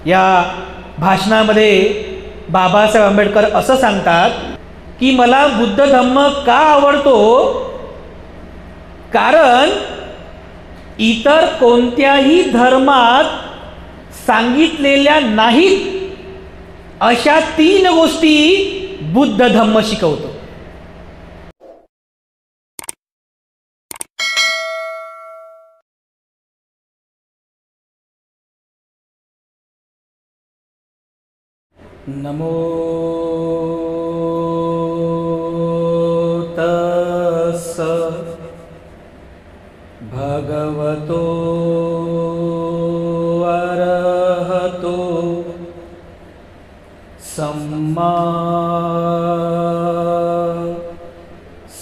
या भाषणामध्ये बाबासाहेब आंबेडकर असं सांगतात की मला बुद्ध धम्म का आवडतो, कारण इतर कोणत्याही धर्मात सांगितलेल्या नाहीत अशा 3 गोष्टी बुद्ध धम्म शिकवतो. नमो तस्स भगवतो अरहतो सम्मा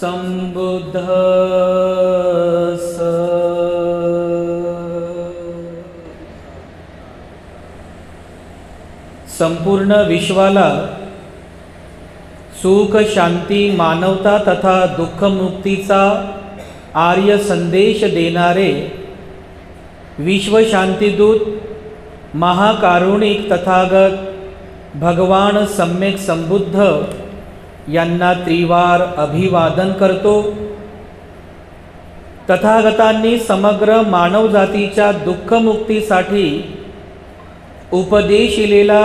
संबुद्धस्स. संपूर्ण विश्वाला सुख, शांती, मानवता तथा दुःखमुक्तीचा आर्य संदेश देणारे विश्वशांतीदूत महाकारुणिक तथागत भगवान सम्यक संबुद्ध यांना त्रिवार अभिवादन करतो. तथागतांनी समग्र मानवजातीच्या दुःखमुक्तीसाठी उपदेशिलेला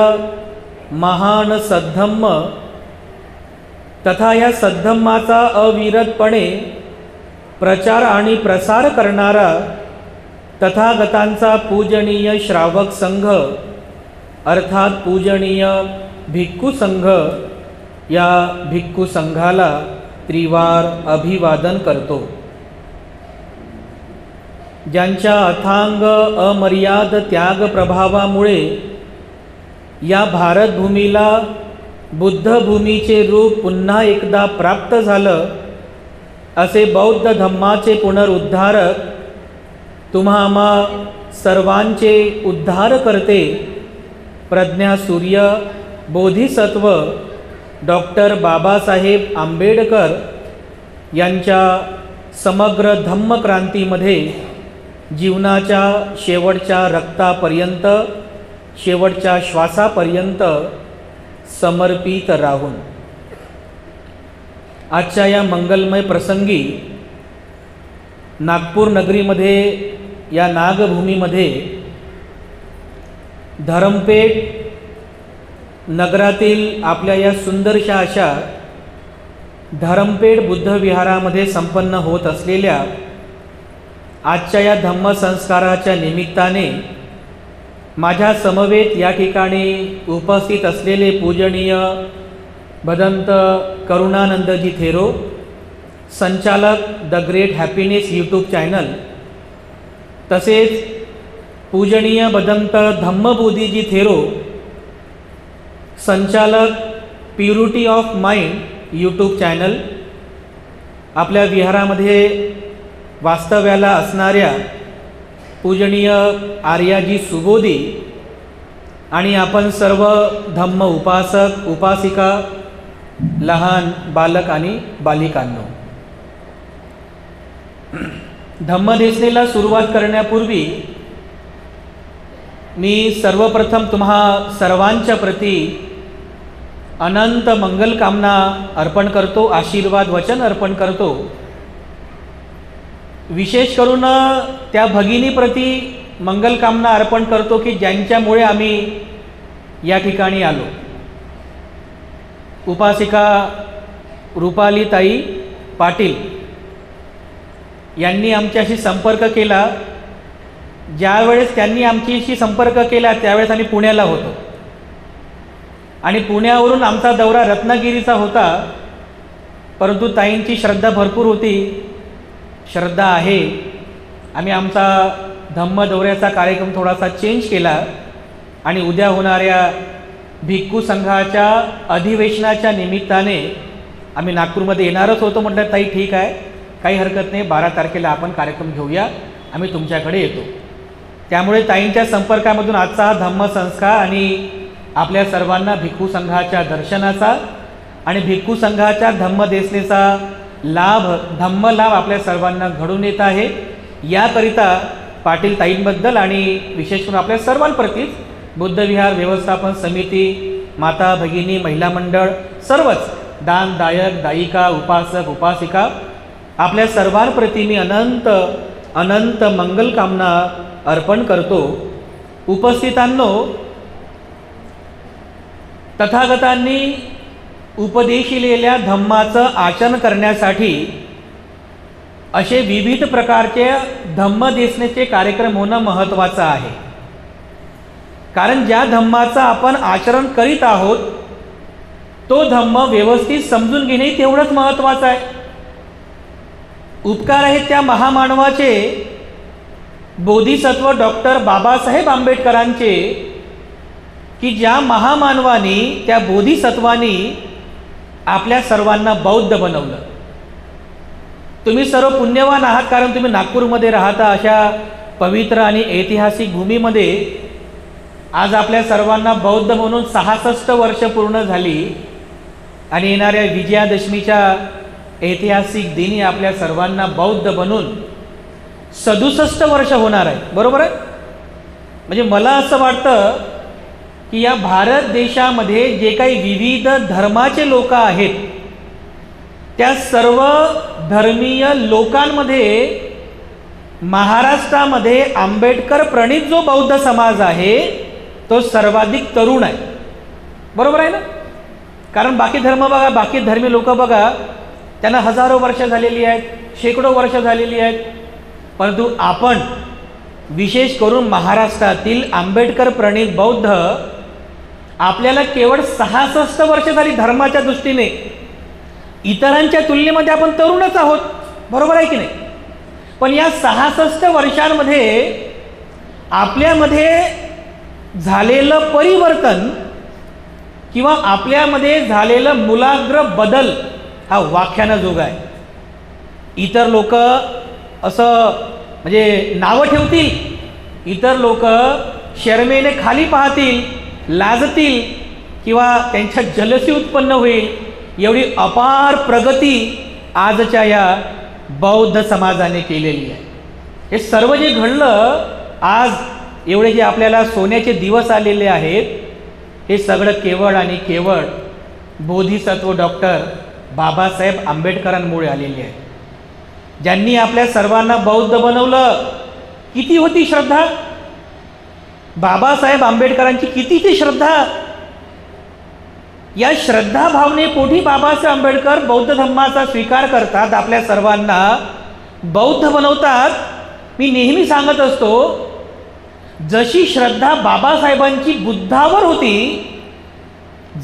महान सद्धम्म तथा या सद्धम्माचा अविरतपणे प्रचार आणि प्रसार करणारा तथागतांचा पूजनीय श्रावक संघ अर्थात पूजनीय भिक्खू संघ या भिक्खू संघाला त्रिवार अभिवादन करतो. ज्यांच्या अथांग अमर्याद त्याग प्रभावामुळे या भारतभूमीला बुद्धभूमीचे रूप पुन्हा एकदा प्राप्त झालं, असे बौद्ध धम्माचे पुनरुद्धारक तुम्हा आम्हा सर्वांचे उद्धार करते प्रज्ञा सूर्य बोधिसत्व डॉक्टर बाबासाहेब आंबेडकर यांच्या समग्र धम्मक्रांतीमध्ये जीवनाच्या शेवटच्या रक्तापर्यंत, शेवटच्या श्वासापर्यंत समर्पित राहून आजच्या या मंगलमय प्रसंगी नागपूर नगरीमध्ये या नागभूमीमध्ये धरमपेठ नगरातील आपल्या या सुंदरशा अशा धरमपेठ बुद्ध विहारामध्ये संपन्न होत असलेल्या आजच्या या धम्मसंस्काराच्या निमित्ताने माझ्या समवेत या ठिकाणी उपस्थित असलेले पूजनीय भदंत करुणानंदजी थेरो, संचालक the great happiness YouTube channel, तसेच पूजनीय भदंत धम्मबोधीजी थेरो, संचालक purity of mind YouTube channel, आपल्या विहारामध्ये वास्तव्याला असणाऱ्या पूजनीय आर्याजी सुबोधी आणि आपण सर्व धम्म उपासक उपासिका, लहान बालक आणि बालिकांनो, धम्मदेशनेला सुरुवात करण्यापूर्वी मी सर्वप्रथम तुम्हा सर्वांच्या प्रती अनंत मंगलकामना अर्पण करतो, आशीर्वाद वचन अर्पण करतो. विशेष करून त्या भगिनीप्रती मंगलकामना अर्पण करतो की ज्यांच्यामुळे आम्ही या ठिकाणी आलो. उपासिका रुपालीताई पाटील यांनी आमच्याशी संपर्क केला. ज्यावेळेस त्यांनी आमच्याशी संपर्क केला त्यावेळेस आम्ही पुण्याला होतो आणि पुण्यावरून आमचा दौरा रत्नागिरीचा होता, परंतु ताईंची श्रद्धा भरपूर होती, श्रद्धा आहे. आम्ही आमचा धम्म दौऱ्याचा कार्यक्रम थोडासा चेंज केला आणि उद्या होणाऱ्या भिक्खू संघाच्या अधिवेशनाच्या निमित्ताने आम्ही नागपूरमध्ये येणारच होतो. म्हटलं ताई ठीक आहे, काही हरकत नाही, 12 तारखेला आपण कार्यक्रम घेऊया, आम्ही तुमच्याकडे येतो. त्यामुळे ताईंच्या संपर्कामधून आजचा हा धम्मसंस्कार आणि आपल्या सर्वांना भिक्खू संघाच्या दर्शनाचा आणि भिक्खू संघाच्या धम्मदेशनेचा लाभ, धम्मलाभ आपल्या सर्वांना घडून येत आहे. याकरिता पाटील ताईंबद्दल आणि विशेष करून आपल्या सर्वांप्रती बुद्धविहार व्यवस्थापन समिती, माता भगिनी महिला मंडळ, सर्वच दान दायक दायिका उपासक उपासिका आपल्या सर्वांप्रती मी अनंत अनंत मंगलकामना अर्पण करतो. उपस्थितांनो, तथागतांनी उपदेशिलेल्या धम्माचं आचरण करण्यासाठी असे विविध प्रकारचे धम्मदेशनेचे कार्यक्रम होणं महत्त्वाचं आहे. कारण ज्या धम्माचं आपण आचरण करीत आहोत तो धम्म व्यवस्थित समजून घेणे तेवढंच महत्त्वाचं आहे. उपकार आहेत त्या महामानवाचे, बोधिसत्व डॉक्टर बाबासाहेब आंबेडकरांचे, की ज्या महामानवानी त्या बोधिसत्वानी आपल्या सर्वांना बौद्ध बनवलं. तुम्ही सर्व पुण्यवान आहात, कारण तुम्ही नागपूरमध्ये राहता. अशा पवित्र आणि ऐतिहासिक भूमीमध्ये आज आपल्या सर्वांना बौद्ध म्हणून 66 वर्ष पूर्ण झाली आणि येणाऱ्या विजयादशमीच्या ऐतिहासिक दिनी आपल्या सर्वांना बौद्ध बनून 67 वर्ष होणार आहे. बरोबर आहे. म्हणजे मला असं वाटतं की या भारत देशामध्ये जे काही विविध धर्माचे लोक आहेत त्या सर्व धर्मीय लोकांमध्ये महाराष्ट्रामध्ये आंबेडकर प्रणित जो बौद्ध समाज आहे तो सर्वाधिक तरुण आहे. बरोबर आहे ना. कारण बाकी धर्म बघा, बाकी धर्मी लोक बघा, त्यांना हजारो वर्ष झालेली आहेत, शेकडो वर्ष झालेली आहेत. परंतु आपण विशेष करून महाराष्ट्रातील आंबेडकर प्रणित बौद्ध आपल्याला केवळ 66 वर्ष झाली. धर्माच्या दृष्टीने इतरांच्या तुलनेमध्ये आपण तरुणच आहोत. बरोबर आहे की नाही. पण या 66 वर्षांमध्ये आपल्यामध्ये झालेलं परिवर्तन किंवा आपल्यामध्ये झालेलं मूलाग्र बदल हा वाख्यानं जोगा आहे. इतर लोक असं म्हणजे नावं ठेवतील, इतर लोक शर्मेने खाली पाहतील, लाजतील किंवा त्यांच्या जलसी उत्पन्न होईल. एवढी अपार प्रगती आजच्या या बौद्ध समाजाने केलेली आहे. हे सर्व जे घडलं आज, एवढे जे आपल्याला सोन्याचे दिवस आलेले आहेत, हे सगळं केवळ आणि केवळ बोधिसत्व डॉक्टर बाबासाहेब आंबेडकरांमुळे आलेले आहे, ज्यांनी आपल्या सर्वांना बौद्ध बनवलं. किती होती श्रद्धा बाबासाहेब आंबेडकरांची, किती ती श्रद्धा. या श्रद्धा भावनेपोटी बाबासाहेब आंबेडकर बौद्ध धम्माचा स्वीकार करतात, आपल्या सर्वांना बौद्ध बनवतात. मी नेहमी सांगत असतो, जशी श्रद्धा बाबासाहेबांची बुद्धावर होती,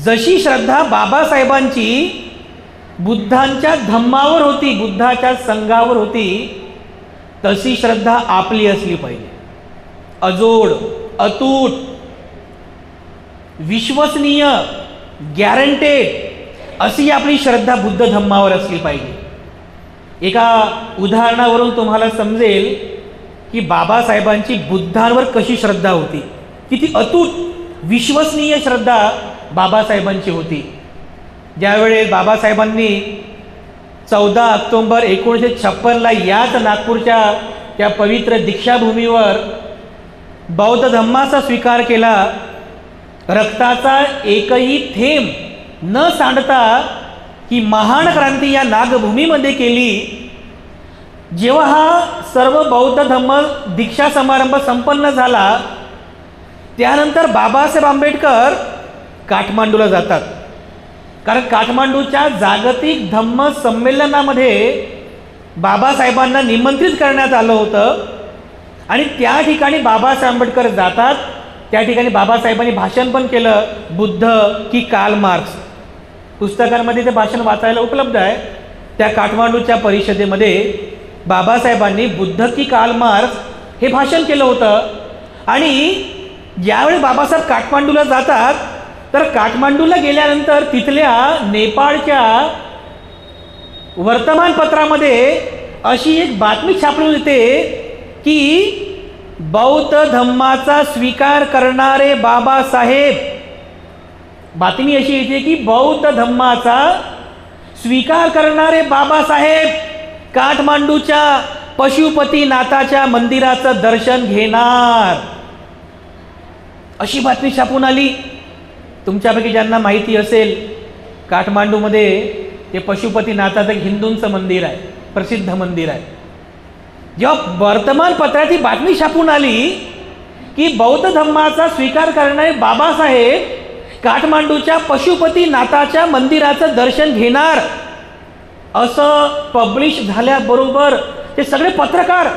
जशी श्रद्धा बाबासाहेबांची बुद्धांच्या धम्मावर होती, बुद्धाच्या संघावर होती, तशी श्रद्धा आपली असली पाहिजे. अजोड, अतूट, विश्वसनीय, गॅरंटेड अशी आपली श्रद्धा बुद्ध धम्मावर असली पाहिजे. एका उदाहरणावरून तुम्हाला समजेल की बाबासाहेबांची बुद्धांवर कशी श्रद्धा होती, किती अतूट विश्वसनीय श्रद्धा बाबासाहेबांची होती. ज्यावेळेस बाबासाहेबांनी 14 ऑक्टोबर 1956ला याच नागपूरच्या त्या पवित्र दीक्षाभूमीवर बौद्ध धम्माचा स्वीकार केला, रक्ताचा एकही थेंब न सांडता ही महान क्रांती या नागभूमीमध्ये केली. जेव्हा हा सर्व बौद्ध धम्म दीक्षा समारंभ संपन्न झाला, त्यानंतर बाबासाहेब आंबेडकर काठमांडूला जातात. कारण काठमांडूच्या जागतिक धम्म संमेलनामध्ये बाबासाहेबांना निमंत्रित करण्यात आलं होतं आणि त्या ठिकाणी बाबासाहेब आंबेडकर जातात. त्या ठिकाणी बाबासाहेबांनी भाषण पण केलं, बुद्ध की कार्ल मार्क्स. पुस्तकांमध्ये ते भाषण वाचायला उपलब्ध आहे. त्या काठमांडूच्या परिषदेमध्ये बाबासाहेबांनी बुद्ध की कार्ल मार्क्स हे भाषण केलं होतं. आणि ज्यावेळी बाबासाहेब काठमांडूला जातात, तर काठमांडूला गेल्यानंतर तिथल्या नेपाळच्या वर्तमानपत्रामध्ये अशी एक बातमी छापून येते की बौद्ध धम्माचा स्वीकार करणारे बाबासाहेब, बातमी अशी येते की बौद्ध धम्माचा स्वीकार करणारे बाबासाहेब काठमांडूच्या पशुपतीनाथाच्या मंदिराचं दर्शन घेणार. अशी बातमी छापून आली. तुमच्यापैकी ज्यांना माहिती असेल, काठमांडूमध्ये ते पशुपतीनाथाचं एक हिंदूंचं मंदिर आहे, प्रसिद्ध मंदिर आहे. जेव्हा वर्तमानपत्रात ही बातमी छापून आली की बौद्ध धम्माचा स्वीकार करणारे बाबासाहेब काठमांडूच्या पशुपतीनाथाच्या मंदिराचं दर्शन घेणार, असं पब्लिश झाल्याबरोबर ते सगळे पत्रकार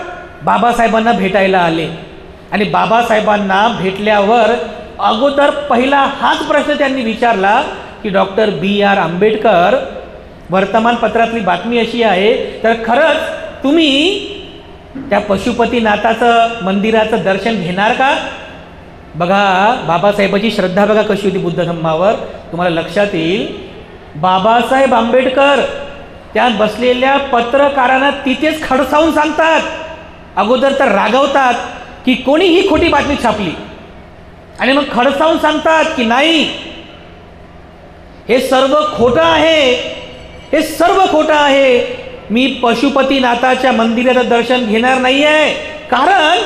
बाबासाहेबांना भेटायला आले. आणि बाबासाहेबांना भेटल्यावर अगोदर पहिला हाच प्रश्न त्यांनी विचारला की डॉक्टर B.R. आंबेडकर, वर्तमानपत्रातली बातमी अशी आहे, तर खरंच तुम्ही त्या पशुपतीनाथाचं मंदिराचं दर्शन घेणार का? बघा बाबासाहेबाची श्रद्धा बघा कशी होती बुद्ध धम्मावर. तुम्हाला लक्षात येईल, बाबासाहेब आंबेडकर त्या बसलेल्या पत्रकारांना तिथेच खडसावून सांगतात. अगोदर तर रागवतात की कोणी ही खोटी बातमी छापली, आणि मग खडसावून सांगतात की नाही, हे सर्व खोटं आहे, हे सर्व खोटं आहे. मी पशुपतीनाथाच्या मंदिराचं दर्शन घेणार नाही आहे, कारण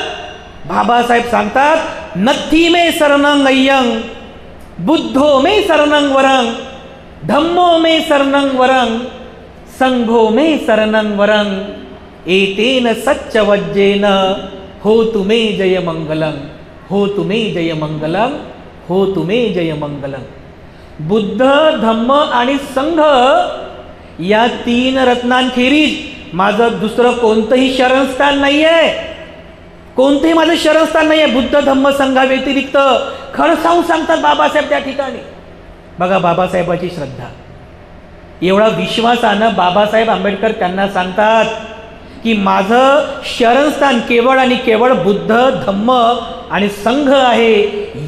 बाबासाहेब सांगतात नथी मे शरणं अय्यं, बुद्धो मे शरणं वरं, धम्मो मे शरणं वरं, संघो मे शरणं वरं, एतेन सच्चवज्जेन होतु मे जय मंगलं, होतु मे जय मंगलं, होतु मे जय मंगलं. बुद्ध, धम्म आणि संघ या तीन रत्नांखेरीज माझं दुसरं कोणतंही शरणस्थान नाही आहे, कोणतंही माझं शरणस्थान नाही आहे बुद्ध धम्म संघा व्यतिरिक्त, खडसावून सांगतात बाबासाहेब त्या ठिकाणी. बघा बाबासाहेबाची श्रद्धा, एवढा विश्वासानं बाबासाहेब आंबेडकर त्यांना सांगतात की माझं शरणस्थान केवळ आणि केवळ बुद्ध धम्म आणि संघ आहे,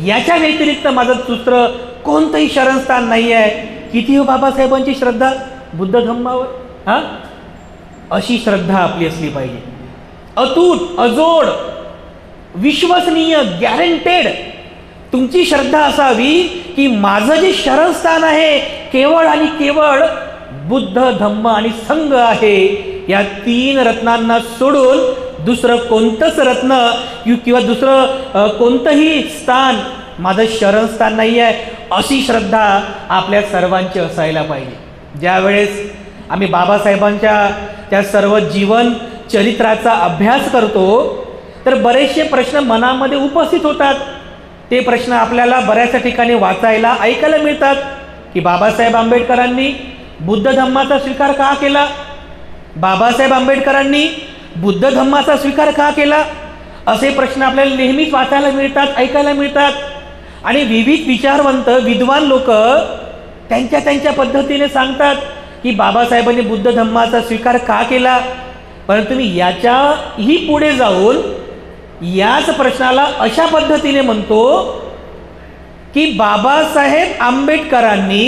याच्या व्यतिरिक्त माझं दुसरं कोणतंही शरणस्थान नाही आहे. किती हो बाबासाहेबांची श्रद्धा बुद्ध धम्मावर. हां, अशी श्रद्धा आपली असली पाहिजे, अतूट, अजोड, विश्वसनीय, गॅरंटेड तुमची श्रद्धा असावी की माझं जे शरणस्थान आहे केवळ आणि केवळ बुद्ध धम्म आणि संघ आहे. या तीन रत्नांना सोडून दुसरं कोणतंच रत्न किंवा दुसरं कोणतंही स्थान माझं शरणस्थान नाही आहे, अशी श्रद्धा आपल्या सर्वांची असायला पाहिजे. ज्यावेळेस आम्ही बाबासाहेबांच्या त्या सर्व जीवन चरित्राचा अभ्यास करतो तर बरेचसे प्रश्न मनामध्ये उपस्थित होतात. ते प्रश्न आपल्याला बऱ्याचशा ठिकाणी वाचायला ऐकायला मिळतात की बाबासाहेब आंबेडकरांनी बुद्ध धम्माचा स्वीकार का केला, बाबासाहेब आंबेडकरांनी बुद्ध धम्माचा स्वीकार का केला, असे प्रश्न आपल्याला नेहमीच वाचायला मिळतात, ऐकायला मिळतात. आणि विविध विचारवंत विद्वान लोक त्यांच्या त्यांच्या पद्धतीने सांगतात की बाबासाहेबांनी बुद्ध धम्माचा स्वीकार का केला. परंतु मी याच्याही पुढे जाऊन याच प्रश्नाला अशा पद्धतीने म्हणतो की बाबासाहेब आंबेडकरांनी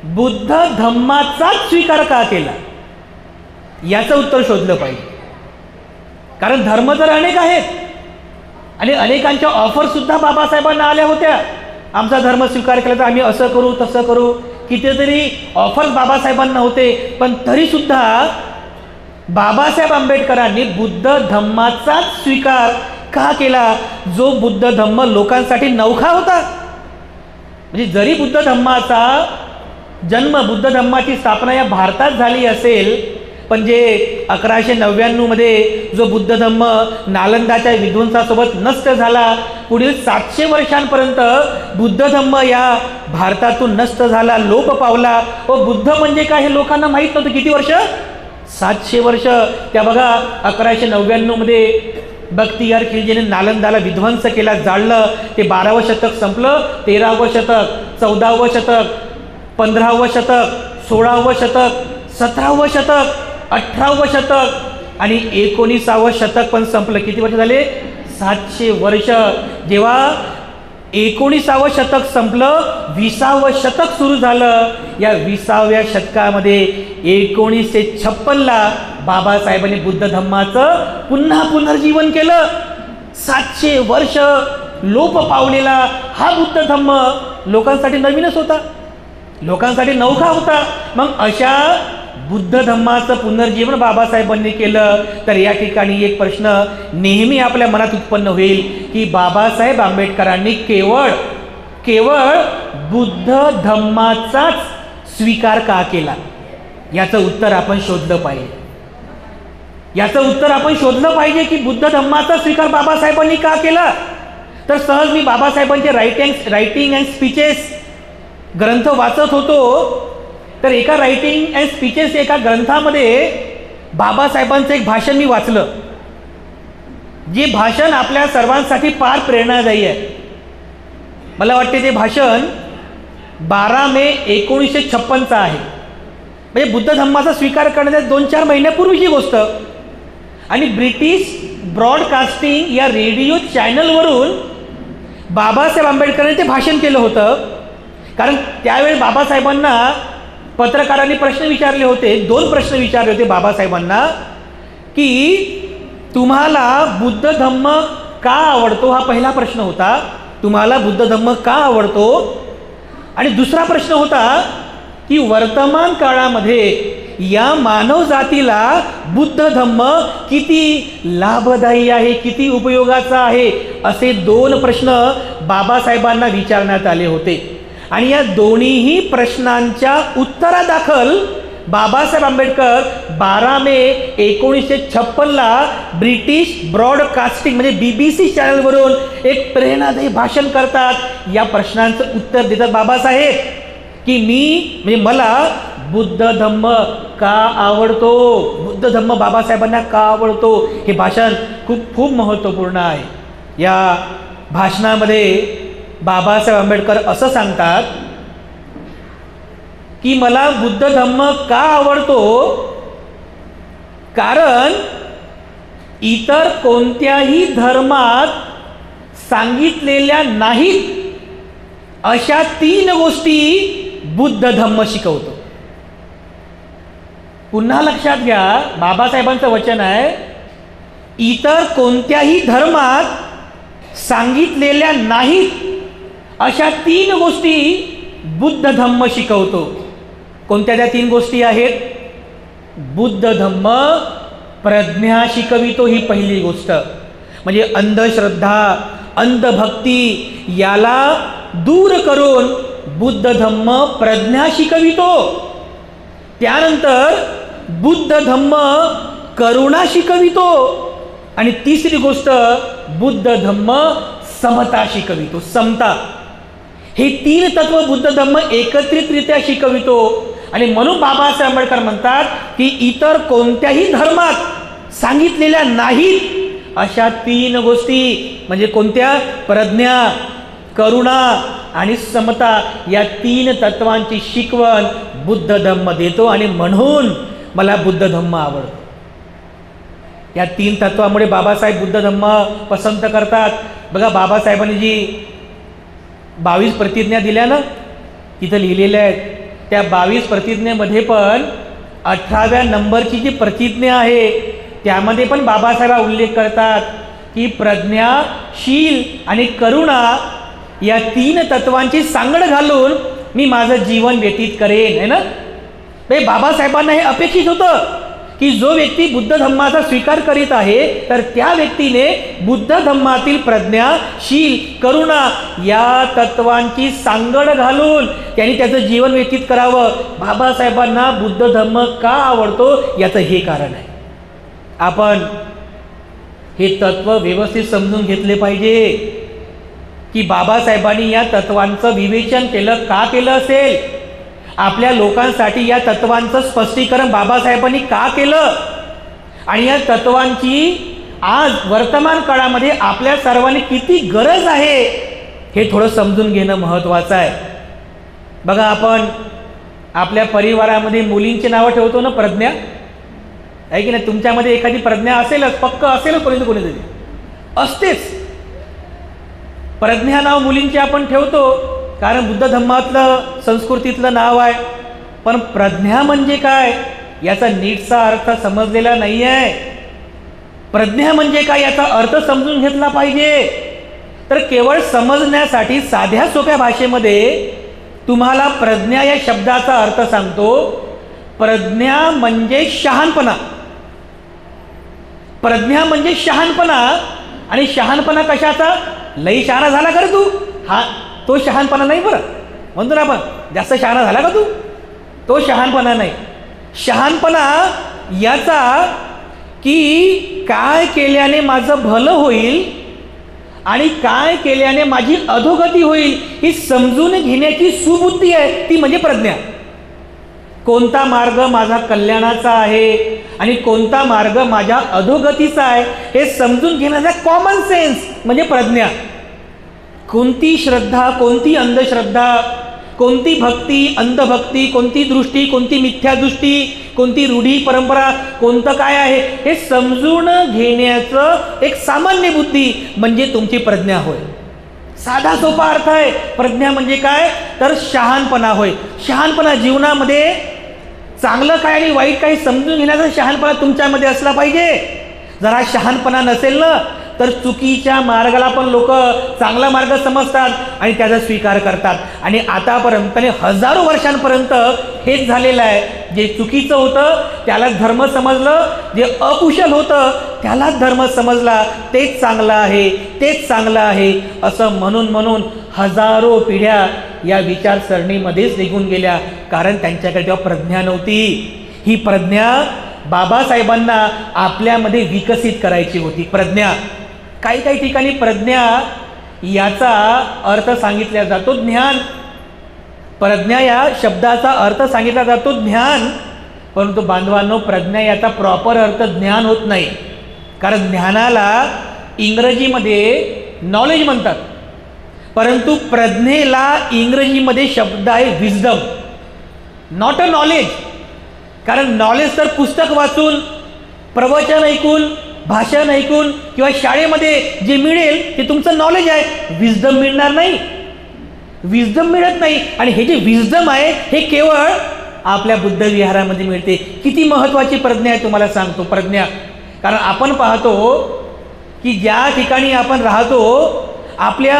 बुद्ध धम्माचाच स्वीकार का केला, याचं उत्तर शोधलं पाहिजे. कारण धर्म तर अनेक आहेत आणि अनेकांच्या ऑफर सुद्धा बाबासाहेबांना आल्या होत्या. आमचा धर्म स्वीकार केला तर आम्ही असं करू तसं करू, कितीतरी ऑफर्स बाबासाहेबांना होते. पण तरीसुद्धा बाबासाहेब आंबेडकरांनी बुद्ध धम्माचाच स्वीकार का केला, जो बुद्ध धम्म लोकांसाठी नवखा होता. म्हणजे जरी बुद्ध धम्माचा जन्म, बुद्ध धम्माची स्थापना या भारतात झाली असेल, पण जे 1199 जो बुद्ध धम्म नालंदाच्या विध्वंसासोबत नष्ट झाला, पुढील 700 वर्षांपर्यंत बुद्ध धम्म या भारतातून नष्ट झाला, लोप पावला. व बुद्ध म्हणजे काय हे लोकांना माहीत नव्हतं. किती वर्ष? 700 वर्ष. त्या बघा 1199 बख्तियार खिलजीने नालंदाला विध्वंस केला, जाळलं. ते 12वं शतक संपलं, 13वं शतक, 14वं शतक, 15वं शतक, 16वं शतक, 17वं शतक, 18वं शतक आणि 19वं शतक पण संपलं. किती वर्ष झाले? 700 वर्ष. जेव्हा 19वं शतक संपलं, 20वं शतक सुरू झालं. या 20व्या शतकामध्ये 1956ला बाबासाहेबांनी बुद्ध धम्माचं पुन्हा पुनर्जीवन केलं. 700 वर्ष लोप पावलेला हा बुद्ध धम्म लोकांसाठी नवीनच होता, लोकांसाठी नवखा होता. मग अशा बुद्ध धम्माचं पुनर्जीवन बाबासाहेबांनी केलं, तर या ठिकाणी एक प्रश्न नेहमी आपल्या मनात उत्पन्न होईल की बाबासाहेब आंबेडकरांनी केवळ बुद्ध धम्माचाच स्वीकार का केला? याचं उत्तर आपण शोधलं पाहिजे की बुद्ध धम्माचा स्वीकार बाबासाहेबांनी का केला? तर सहज मी बाबासाहेबांचे रायटिंग अँड स्पीचेस ग्रंथ वाचत होतो, तर एका रायटिंग अँड स्पीचेस एका ग्रंथामध्ये बाबासाहेबांचं एक भाषण मी वाचलं, जे भाषण आपल्या सर्वांसाठी फार प्रेरणादायी आहे. मला वाटते ते भाषण 12 मे 1956 आहे, म्हणजे बुद्ध धम्माचा स्वीकार करण्याच्या 2-4 महिन्यापूर्वीची गोष्ट. आणि ब्रिटिश ब्रॉडकास्टिंग या रेडिओ चॅनलवरून बाबासाहेब आंबेडकरांनी ते भाषण केलं होतं. कारण त्यावेळी बाबासाहेबांना पत्रकारांनी प्रश्न विचारले होते, 2 प्रश्न विचारले होते बाबासाहेबांना, की तुम्हाला बुद्ध धम्म का आवडतो? हा पहिला प्रश्न होता, तुम्हाला बुद्ध धम्म का आवडतो? आणि दुसरा प्रश्न होता की वर्तमान काळामध्ये या मानव जातीला बुद्ध धम्म किती लाभदायी आहे, किती उपयोगाचा आहे, असे 2 प्रश्न बाबासाहेबांना विचारण्यात आले होते. आणि या दोन्हीही प्रश्नांच्या उत्तरादाखल बाबासाहेब आंबेडकर 12 मे 1956 ब्रिटिश ब्रॉडकास्टिंग म्हणजे BBC चॅनलवरून एक प्रेरणादायी भाषण करतात. या प्रश्नांचं उत्तर देतात बाबासाहेब की मला बुद्ध धम्म का आवडतो, बुद्ध धम्म बाबासाहेबांना का आवडतो. हे भाषण खूप महत्त्वपूर्ण आहे. या भाषणामध्ये बाबासाहेब आंबेडकर असं सांगतात की मला बुद्ध धम्म का आवडतो, कारण इतर कोणत्याही धर्मात सांगितलेल्या नाहीत अशा 3 गोष्टी बुद्ध धम्म शिकवतो. पुन्हा लक्षात घ्या, बाबासाहेबांचं वचन आहे, इतर कोणत्याही धर्मात सांगितलेल्या नाहीत अशा 3 गोष्टी बुद्ध धम्म शिकवतो. कोणत्या त्या 3 गोष्टी आहेत? बुद्ध धम्म प्रज्ञा शिकवितो, ही पहिली गोष्ट. म्हणजे अंधश्रद्धा, अंधभक्ती याला दूर करून बुद्ध धम्म प्रज्ञा शिकवितो. त्यानंतर बुद्ध धम्म करुणा शिकवितो. आणि तिसरी गोष्ट, बुद्ध धम्म समता शिकवितो, समता. हे 3 तत्व बुद्ध धम्म एकत्रितरित्या शिकवितो. आणि म्हणून बाबासाहेब आंबेडकर म्हणतात की इतर कोणत्याही धर्मात सांगितलेल्या नाहीत अशा 3 गोष्टी म्हणजे कोणत्या? प्रज्ञा, करुणा आणि समता, या 3 तत्वांची शिकवण बुद्ध धम्म देतो. आणि म्हणून मला बुद्ध धम्म आवडतो. या 3 तत्वामुळे बाबासाहेब बुद्ध धम्म पसंत करतात. बघा, बाबासाहेबांनी जी 22 प्रतिज्ञा दिल्या ना, तिथं लिहिलेल्या आहेत, त्या 22 प्रतिज्ञेमध्ये पण 18व्या नंबरची जी प्रतिज्ञा आहे त्यामध्ये पण बाबासाहेब उल्लेख करतात की प्रज्ञाशील आणि करुणा या 3 तत्वांची सांगड घालून मी माझं जीवन व्यतीत करेन, आहे ना. बाबासाहेबांना हे अपेक्षित होतं की जो व्यक्ती बुद्ध धम्माचा स्वीकार करीत आहे तर त्या व्यक्तीने बुद्ध धम्मातील प्रज्ञा, शील, करुणा या तत्वांची सांगड घालून त्यांनी त्याचं जीवन व्यतीत करावं. बाबासाहेबांना बुद्ध धम्म का आवडतो याचं हे कारण आहे. आपण हे तत्व व्यवस्थित समजून घेतले पाहिजे की बाबासाहेबांनी या तत्वांचं विवेचन केलं का केलं असेल, आपल्या लोकांसाठी या तत्वांचं स्पष्टीकरण बाबासाहेबांनी का केलं, आणि या तत्वांची आज वर्तमान काळामध्ये आपल्या सर्वांनी किती गरज आहे हे थोडं समजून घेणं महत्त्वाचं आहे. बघा, आपण आपल्या परिवारामध्ये मुलींची नावं ठेवतो ना, प्रज्ञा आहे की नाही. तुमच्यामध्ये एखादी प्रज्ञा असेलच, पक्क असेलच, कोणीतरी असतेच. प्रज्ञा नाव मुलींचे आपण ठेवतो कारण बुद्ध धम्मातलं, संस्कृतीतलं नाव आहे. पण प्रज्ञा म्हणजे काय याचा नीटसा अर्थ समजलेला नाही आहे. प्रज्ञा म्हणजे काय याचा अर्थ समजून घेतला पाहिजे. तर केवळ समजण्यासाठी साध्या सोप्या भाषेमध्ये तुम्हाला प्रज्ञा या शब्दाचा अर्थ सांगतो. प्रज्ञा म्हणजे शहाणपणा. प्रज्ञा म्हणजे शहाणपणा. आणि शहाणपणा कशाचा? लई शहाणा झाला का रे तू, हा तो शहाणपणा नाही. बरं म्हणतो ना आपण, जास्त शहाणा झाला का तू, तो शहाणपणा नाही. शहाणपणा याचा की काय केल्याने माझं भलं होईल आणि काय केल्याने माझी अधोगती होईल ही समजून घेण्याची सुबुद्धी आहे, ती म्हणजे प्रज्ञा. कोणता मार्ग माझा कल्याणाचा आहे आणि कोणता मार्ग माझ्या अधोगतीचा आहे हे समजून घेण्याचा कॉमन सेन्स म्हणजे प्रज्ञा. कोणती श्रद्धा, कोणती अंधश्रद्धा, कोणती भक्ती, अंधभक्ती, कोणती दृष्टी, कोणती मिथ्या दृष्टी, कोणती रूढी परंपरा, कोणतं काय आहे हे समजून घेण्याचं एक सामान्य बुद्धी म्हणजे तुमची प्रज्ञा होय. साधा सोपा अर्थ आहे. प्रज्ञा म्हणजे काय तर शहाणपणा होय. शहाणपणा जीवनामध्ये चांगलं काय आणि वाईट काही समजून घेण्याचा शहाणपणा तुमच्यामध्ये असला पाहिजे. जरा शहाणपणा नसेल ना तर चुकीच्या मार्गाला पण लोक चांगला मार्ग समजतात आणि त्याचा स्वीकार करतात. आणि आतापर्यंत हजारो वर्षांपर्यंत हेच झालेलं आहे. जे चुकीचं होतं त्यालाच धर्म समजलं, जे अकुशल होतं त्यालाच धर्म समजला. तेच चांगलं आहे, तेच चांगलं आहे असं म्हणून म्हणून हजारो पिढ्या या विचारसरणीमध्येच निघून गेल्या. कारण त्यांच्याकडे तेव्हा प्रज्ञा नव्हती. ही प्रज्ञा बाबासाहेबांना आपल्यामध्ये विकसित करायची होती. प्रज्ञा काही काही ठिकाणी प्रज्ञा याचा अर्थ सांगितला जातो ज्ञान. प्रज्ञा या शब्दाचा अर्थ सांगितला जातो ज्ञान. परंतु बांधवांनो, प्रज्ञा याचा प्रॉपर अर्थ ज्ञान होत नाही. कारण ज्ञानाला इंग्रजीमध्ये नॉलेज म्हणतात, परंतु प्रज्ञेला इंग्रजीमध्ये शब्द आहे विजडम, नॉट अ नॉलेज. कारण नॉलेज तर पुस्तक वाचून, प्रवचन ऐकून, भाषण ऐकून किंवा शाळेमध्ये जे मिळेल ते तुमचं नॉलेज आहे. विजडम मिळणार नाही, विजडम मिळत नाही. आणि हे जे विजडम आहे हे केवळ आपल्या बुद्ध विहारामध्ये मिळते. किती महत्त्वाची प्रज्ञा आहे तुम्हाला सांगतो. प्रज्ञा कारण आपण पाहतो की ज्या ठिकाणी आपण राहतो आपल्या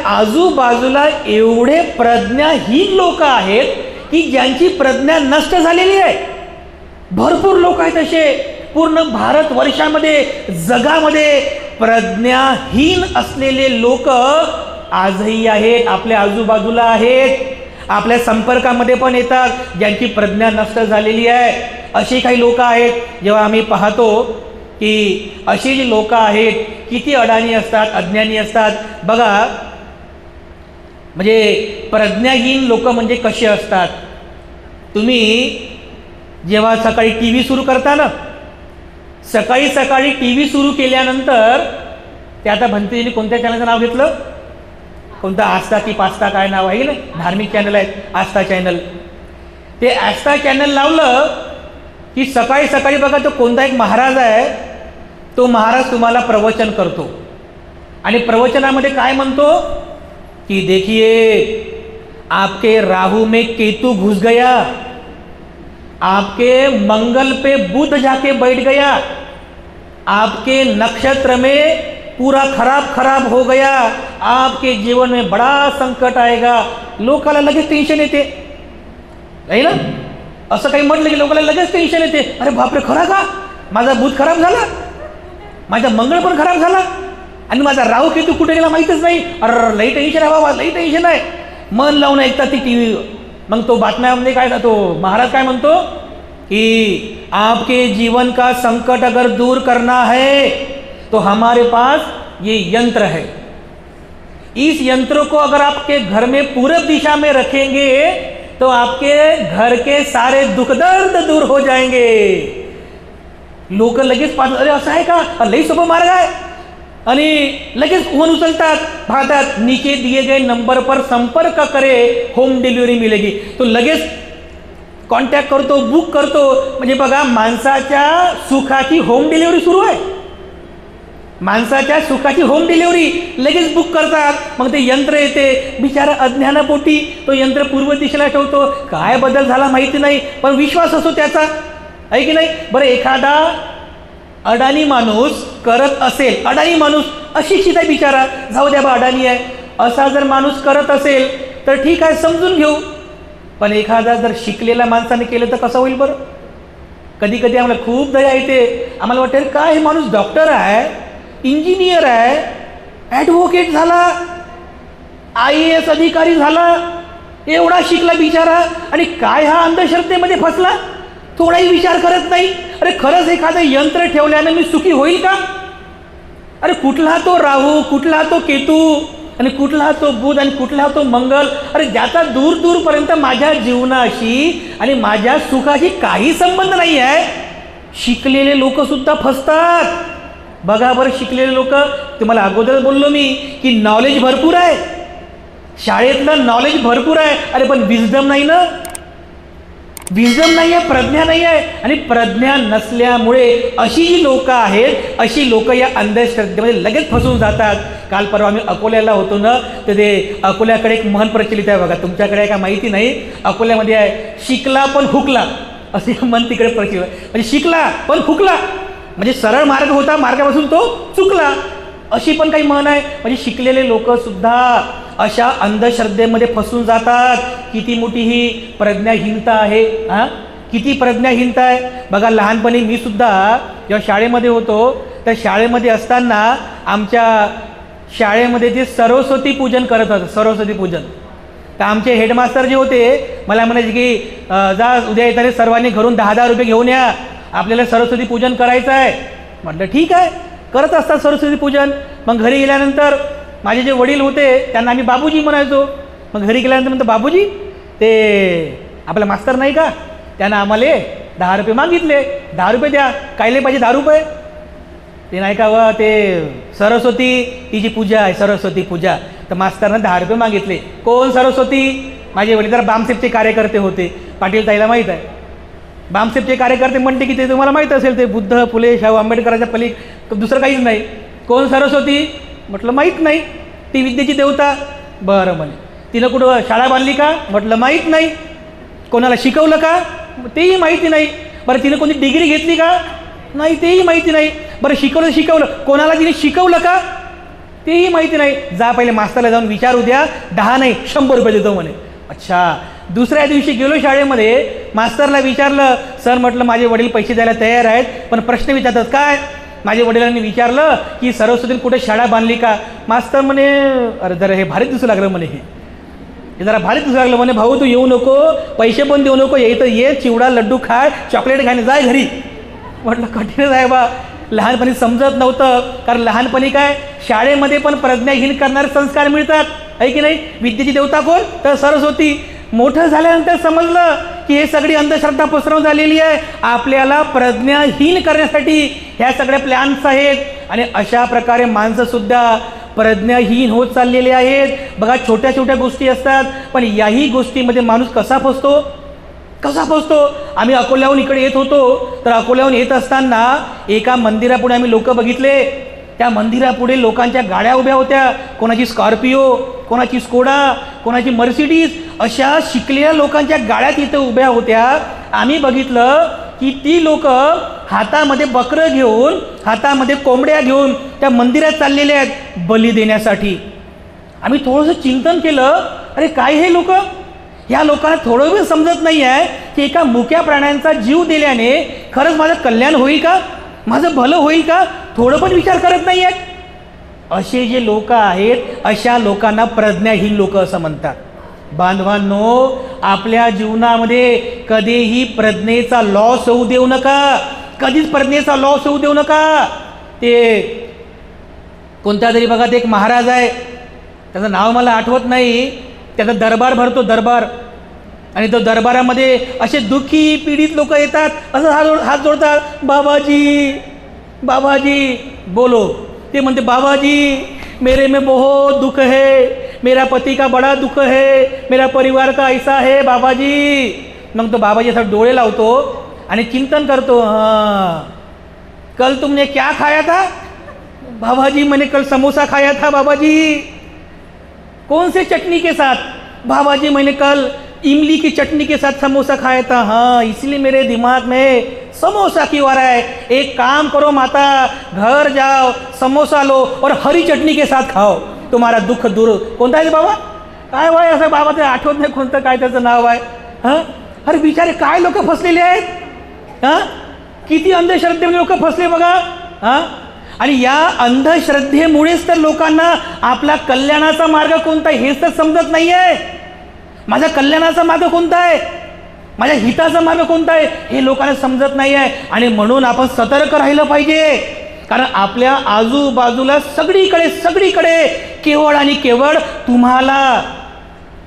आजूबाजूला एवढे प्रज्ञाहीन लोक आहेत की ज्यांची प्रज्ञा नष्ट झालेली आहे. भरपूर लोक आहेत असे. पूर्ण भारत वर्षामध्ये, जगामध्ये प्रज्ञाहीन असलेले लोक आजही आहेत, आपल्या आजूबाजूला आहेत, आपल्या संपर्कामध्ये पण येतात, ज्यांची प्रज्ञा नष्ट झालेली आहे. अशी काही लोक आहेत. जेव्हा आम्ही पाहतो की अशी जी लोक आहेत किती अडाणी असतात, अज्ञानी असतात. बघा, म्हणजे प्रज्ञाहीन लोक म्हणजे कसे असतात. तुम्ही जेव्हा सकाळी टी व्ही सुरू करता ना, सकाळी टी व्ही सुरू केल्यानंतर ते आता भंतेजींनी कोणत्या चॅनलचं नाव घेतलं, कोणतं आस्था की पास्ता काय नाव आहे ना, धार्मिक चॅनल आहेत आस्था चॅनल. ते आस्था चॅनल लावलं की सकाळी बघा तो कोणता एक महाराज आहे, तो महाराज तुम्हाला प्रवचन करतो. आणि प्रवचनामध्ये काय म्हणतो कि देखिए आपके राहु में केतु घुस गया, आपके मंगल पे बुध जाके बैठ गया, आपके नक्षत्र में पूरा खराब हो गया, आपके जीवन में बड़ा संकट आएगा. लोकाला लगेच टेन्शन येते आहे ना. असं काही म्हटलं की लोकांना लगेच टेन्शन येते. अरे बापरे, खरा का, माझा बुध खराब झाला, माझा मंगळ पण खराब झाला आणि माझा राहू केतू कुठे गेला माहीतच नाही. अरे लई टेन्शन आहे बाबा, लई टेन्शन आहे. मन लावून ऐकतात ती टी व्ही. मग तो बातम्यामध्ये काय जातो, महाराज काय म्हणतो कि आपके जीवन का संकट अगर दूर करना है तो हमारे पास ये यंत्र है. इस यंत्र को अगर आपके घर में पूरब दिशा में रखेंगे तो आपके घर के सारे दुख दर्द दूर हो जाएंगे. लोक लगेच पाहतात, अरे असं आहे का, लई सोपं मार्ग आहे. आणि लगेच फोन उचलतात, भारतात नीचे दिए गए नंबर पर संपर्क करे, होम डिलिव्हरी मिलेगी. तो लगेच कॉन्टॅक्ट करतो, बुक करतो. म्हणजे बघा, माणसाच्या सुखाची होम डिलिव्हरी सुरू आहे. माणसाच्या सुखाची होम डिलिव्हरी लगेच बुक करतात. मग ते यंत्र येते, बिचारा अज्ञानापोटी तो यंत्र पूर्व दिशेला ठेवतो. काय बदल झाला माहिती नाही, पण विश्वास असतो त्याचा, आहे की नाही. बरं, एखादा अडाणी माणूस करत असेल, अडाणी माणूस अशिक्षित आहे बिचारा, जाऊ द्या बा अडाणी आहे, असा जर माणूस करत असेल तर ठीक आहे, समजून घेऊ. पण एखादा जर शिकलेल्या माणसाने केलं तर कसं होईल बरं? कधी कधी आम्हाला खूप दया येते. आम्हाला वाटतं काय हे माणूस डॉक्टर आहे, इंजिनियर आहे, ॲडव्होकेट झाला, IAS अधिकारी झाला, एवढा शिकला बिचारा, आणि काय हा अंधश्रद्धेमध्ये फसला, थोडाही विचार करत नाही. अरे खरंच एखादं यंत्र ठेवल्यानं मी सुखी होईल का? अरे कुठला तो राहू, कुठला तो केतू, आणि कुठला तो बुध, आणि कुठला तो मंगल, अरे ज्याचा दूर दूरपर्यंत माझ्या जीवनाशी आणि माझ्या सुखाशी काही संबंध नाही आहे. शिकलेले लोक सुद्धा फसतात. बघा बरं, शिकलेले लोक, तुम्हाला अगोदर बोललो मी की नॉलेज भरपूर आहे, शाळेतलं नॉलेज भरपूर आहे, अरे पण विजडम नाही ना, विजडम नाही आहे, प्रज्ञा नाही आहे. आणि प्रज्ञा नसल्यामुळे अशी जी लोक आहेत, अशी लोक या अंधश्रद्धेमध्ये लगेच फसून जातात. काल परवा आम्ही अकोल्याला होतो ना, तर ते अकोल्याकडे एक म्हण प्रचलित आहे बघा, तुमच्याकडे आहे का माहिती नाही, अकोल्यामध्ये आहे, शिकला पण हुकला, असे म्हण तिकडे प्रचलित आहे. म्हणजे शिकला पण हुकला, म्हणजे सरळ मार्ग होता, मार्गापासून तो चुकला, अशी पण काही म्हण आहे. म्हणजे शिकलेले लोक सुद्धा अशा अंधश्रद्धेमध्ये फसून जातात. किती मोठी ही प्रज्ञाहीनता आहे, हां, किती प्रज्ञाहीनता आहे बघा. लहानपणी मी सुद्धा जेव्हा शाळेमध्ये होतो, तर शाळेमध्ये असताना आमच्या शाळेमध्ये जे सरस्वती पूजन करत होतं, सरस्वती पूजन, तर आमचे हेडमास्टर जे होते मला म्हणायचे की जा उद्या येताना सर्वांनी घरून 10,000 रुपये घेऊन या, आपल्याला सरस्वती पूजन करायचं आहे. म्हटलं ठीक आहे, करत असतात सरस्वती पूजन. मग घरी गेल्यानंतर माझे जे वडील होते त्यांना आम्ही बाबूजी म्हणायचो. मग घरी गेल्यानंतर म्हणतो, बाबूजी ते आपला मास्तर नाही का, त्यानं आम्हाला 10 रुपये मागितले, 10 रुपये द्या. कायले पाहिजे 10 रुपये? ते नाही का व ते सरस्वती तिची पूजा आहे, सरस्वती पूजा, तर मास्तरनं 10 रुपये मागितले. कोण सरस्वती? माझे वडील जरा बामसेपचे कार्यकर्ते होते, पाटील ताईला माहीत आहे. बामसेपचे कार्यकर्ते म्हणते की ते तुम्हाला माहीत असेल, ते बुद्ध, फुले, शाहू आंबेडकरांच्या दुसरं काहीच नाही. कोण सरस्वती? म्हटलं माहीत नाही. ती विद्येची देवता. बरं म्हणे, तिनं कुठं शाळा बांधली का? म्हटलं माहीत नाही. कोणाला शिकवलं का? तेही माहिती नाही. बरं तिनं कोणती डिग्री घेतली का? नाही, तेही माहिती नाही. बरं शिकवलं कोणाला तिने शिकवलं का? तेही माहिती नाही. जा पहिले मास्तरला जाऊन विचारू द्या, 10 नाही 100 रुपये देतो म्हणे. अच्छा. दुसऱ्या दिवशी गेलो शाळेमध्ये, मास्तरला विचारलं, सर म्हटलं माझे वडील पैसे द्यायला तयार आहेत, पण प्रश्न विचारतात काय? माझ्या वडिलांनी विचारलं की सरस्वतीने कुठे शाळा बांधली का? मास्तर म्हणे, अरे जरा हे भारीच दिसू लागलं म्हणे, हे जरा भारीच दिसू लागलं म्हणे, भाऊ तू येऊ नको, पैसे पण देऊ नको, तर ये चिवडा लड्डू खाय, चॉकलेट खायने जाय घरी. म्हटलं कठीणच आहे बा. लहानपणी समजत नव्हतं, कारण लहानपणी काय शाळेमध्ये पण प्रज्ञाहीन करणारे संस्कार मिळतात, आहे की नाही. विद्येची देवता कोण? तर सरस्वती. मोठं झाल्यानंतर समजलं की हे सगळी अंधश्रद्धा पसरवून झालेली आहे, आपल्याला प्रज्ञाहीन करण्यासाठी ह्या सगळ्या प्लॅन्स आहेत. आणि अशा प्रकारे माणसंसुद्धा प्रज्ञाहीन होत चाललेले आहेत. बघा छोट्या छोट्या गोष्टी असतात, पण याही गोष्टीमध्ये माणूस कसा फसतो, कसा फसतो. आम्ही अकोल्याहून इकडे येत होतो, तर अकोल्याहून येत असताना एका मंदिरापुढे आम्ही लोक बघितले. त्या मंदिरापुढे लोकांच्या गाड्या उभ्या होत्या, कोणाची स्कॉर्पिओ, कोणाची स्कोडा, कोणाची मर्सिडीज, अशा शिकलेल्या लोकांच्या गाड्या तिथे उभ्या होत्या. आम्ही बघितलं की ती लोक हातामध्ये बकरं घेऊन, हातामध्ये कोंबड्या घेऊन त्या मंदिरात चाललेले आहेत बली देण्यासाठी. आम्ही थोडंसं चिंतन केलं, अरे काय हे लोक, ह्या लोकांना थोडं वेळ समजत नाही आहे की एका मुक्या प्राण्यांचा जीव दिल्याने खरंच माझं कल्याण होईल का, माझं भलं होईल का, थोडं पण विचार करत नाही आहेत. असे जे लोक आहेत, अशा लोकांना प्रज्ञाहीन लोक असं म्हणतात. बांधवांनो, आपल्या जीवनामध्ये कधीही प्रज्ञेचा लॉस होऊ देऊ नका, कधीच प्रज्ञेचा लॉस होऊ देऊ नका. ते कोणत्या तरी बघा, ते एक महाराज आहे, त्याचं नाव मला आठवत नाही, त्याचा दरबार भरतो, दरबार, आणि तो दरबारामध्ये असे दुःखी पीडित लोक येतात, असं हात जोडतात, बाबाजी बाबाजी बोलो. ते म्हणते, बाबाजी मेरे में बहुत दुख है, मेरा पति का बड़ा दुख है, मेरा परिवार का ऐसा है बाबाजी. मग तो बाबाजी असा डोळे लावतो आणि चिंतन करतो. हाँ, कल तुमने क्या खाया था? बाबाजी मैंने कल समोसा खाया था बाबाजी. कौन से चटनी के साथ? बाबाजी मैंने कल इमली की चटनी के साथ समोसा खाया था. हाँ, इसलिए मेरे दिमाग में समोसा क्यों आ रहा है. एक काम करो माता, घर जाओ, समोसा लो और हरी चटनी के साथ खाओ, तुम्हारा दुःख दूर. कोणता आहे बाबा? काय वय असं बाबा, ते आठवत नाही कोणतं काय त्याचं नाव आहे. हां, अरे बिचारे काय लोक फसलेले आहेत. हां, किती अंधश्रद्धेमध्ये लोक फसले बघा. हां, आणि या अंधश्रद्धेमुळेच तर लोकांना आपला कल्याणाचा मार्ग कोणता आहे हेच तर समजत नाही आहे. माझ्या कल्याणाचा मार्ग कोणता आहे, माझ्या हिताचा मार्ग कोणता आहे हे लोकांना समजत नाही आहे. आणि म्हणून आपण सतर्क राहिलं पाहिजे, कारण आपल्या आजूबाजूला सगळीकडे केवळ आणि केवळ तुम्हाला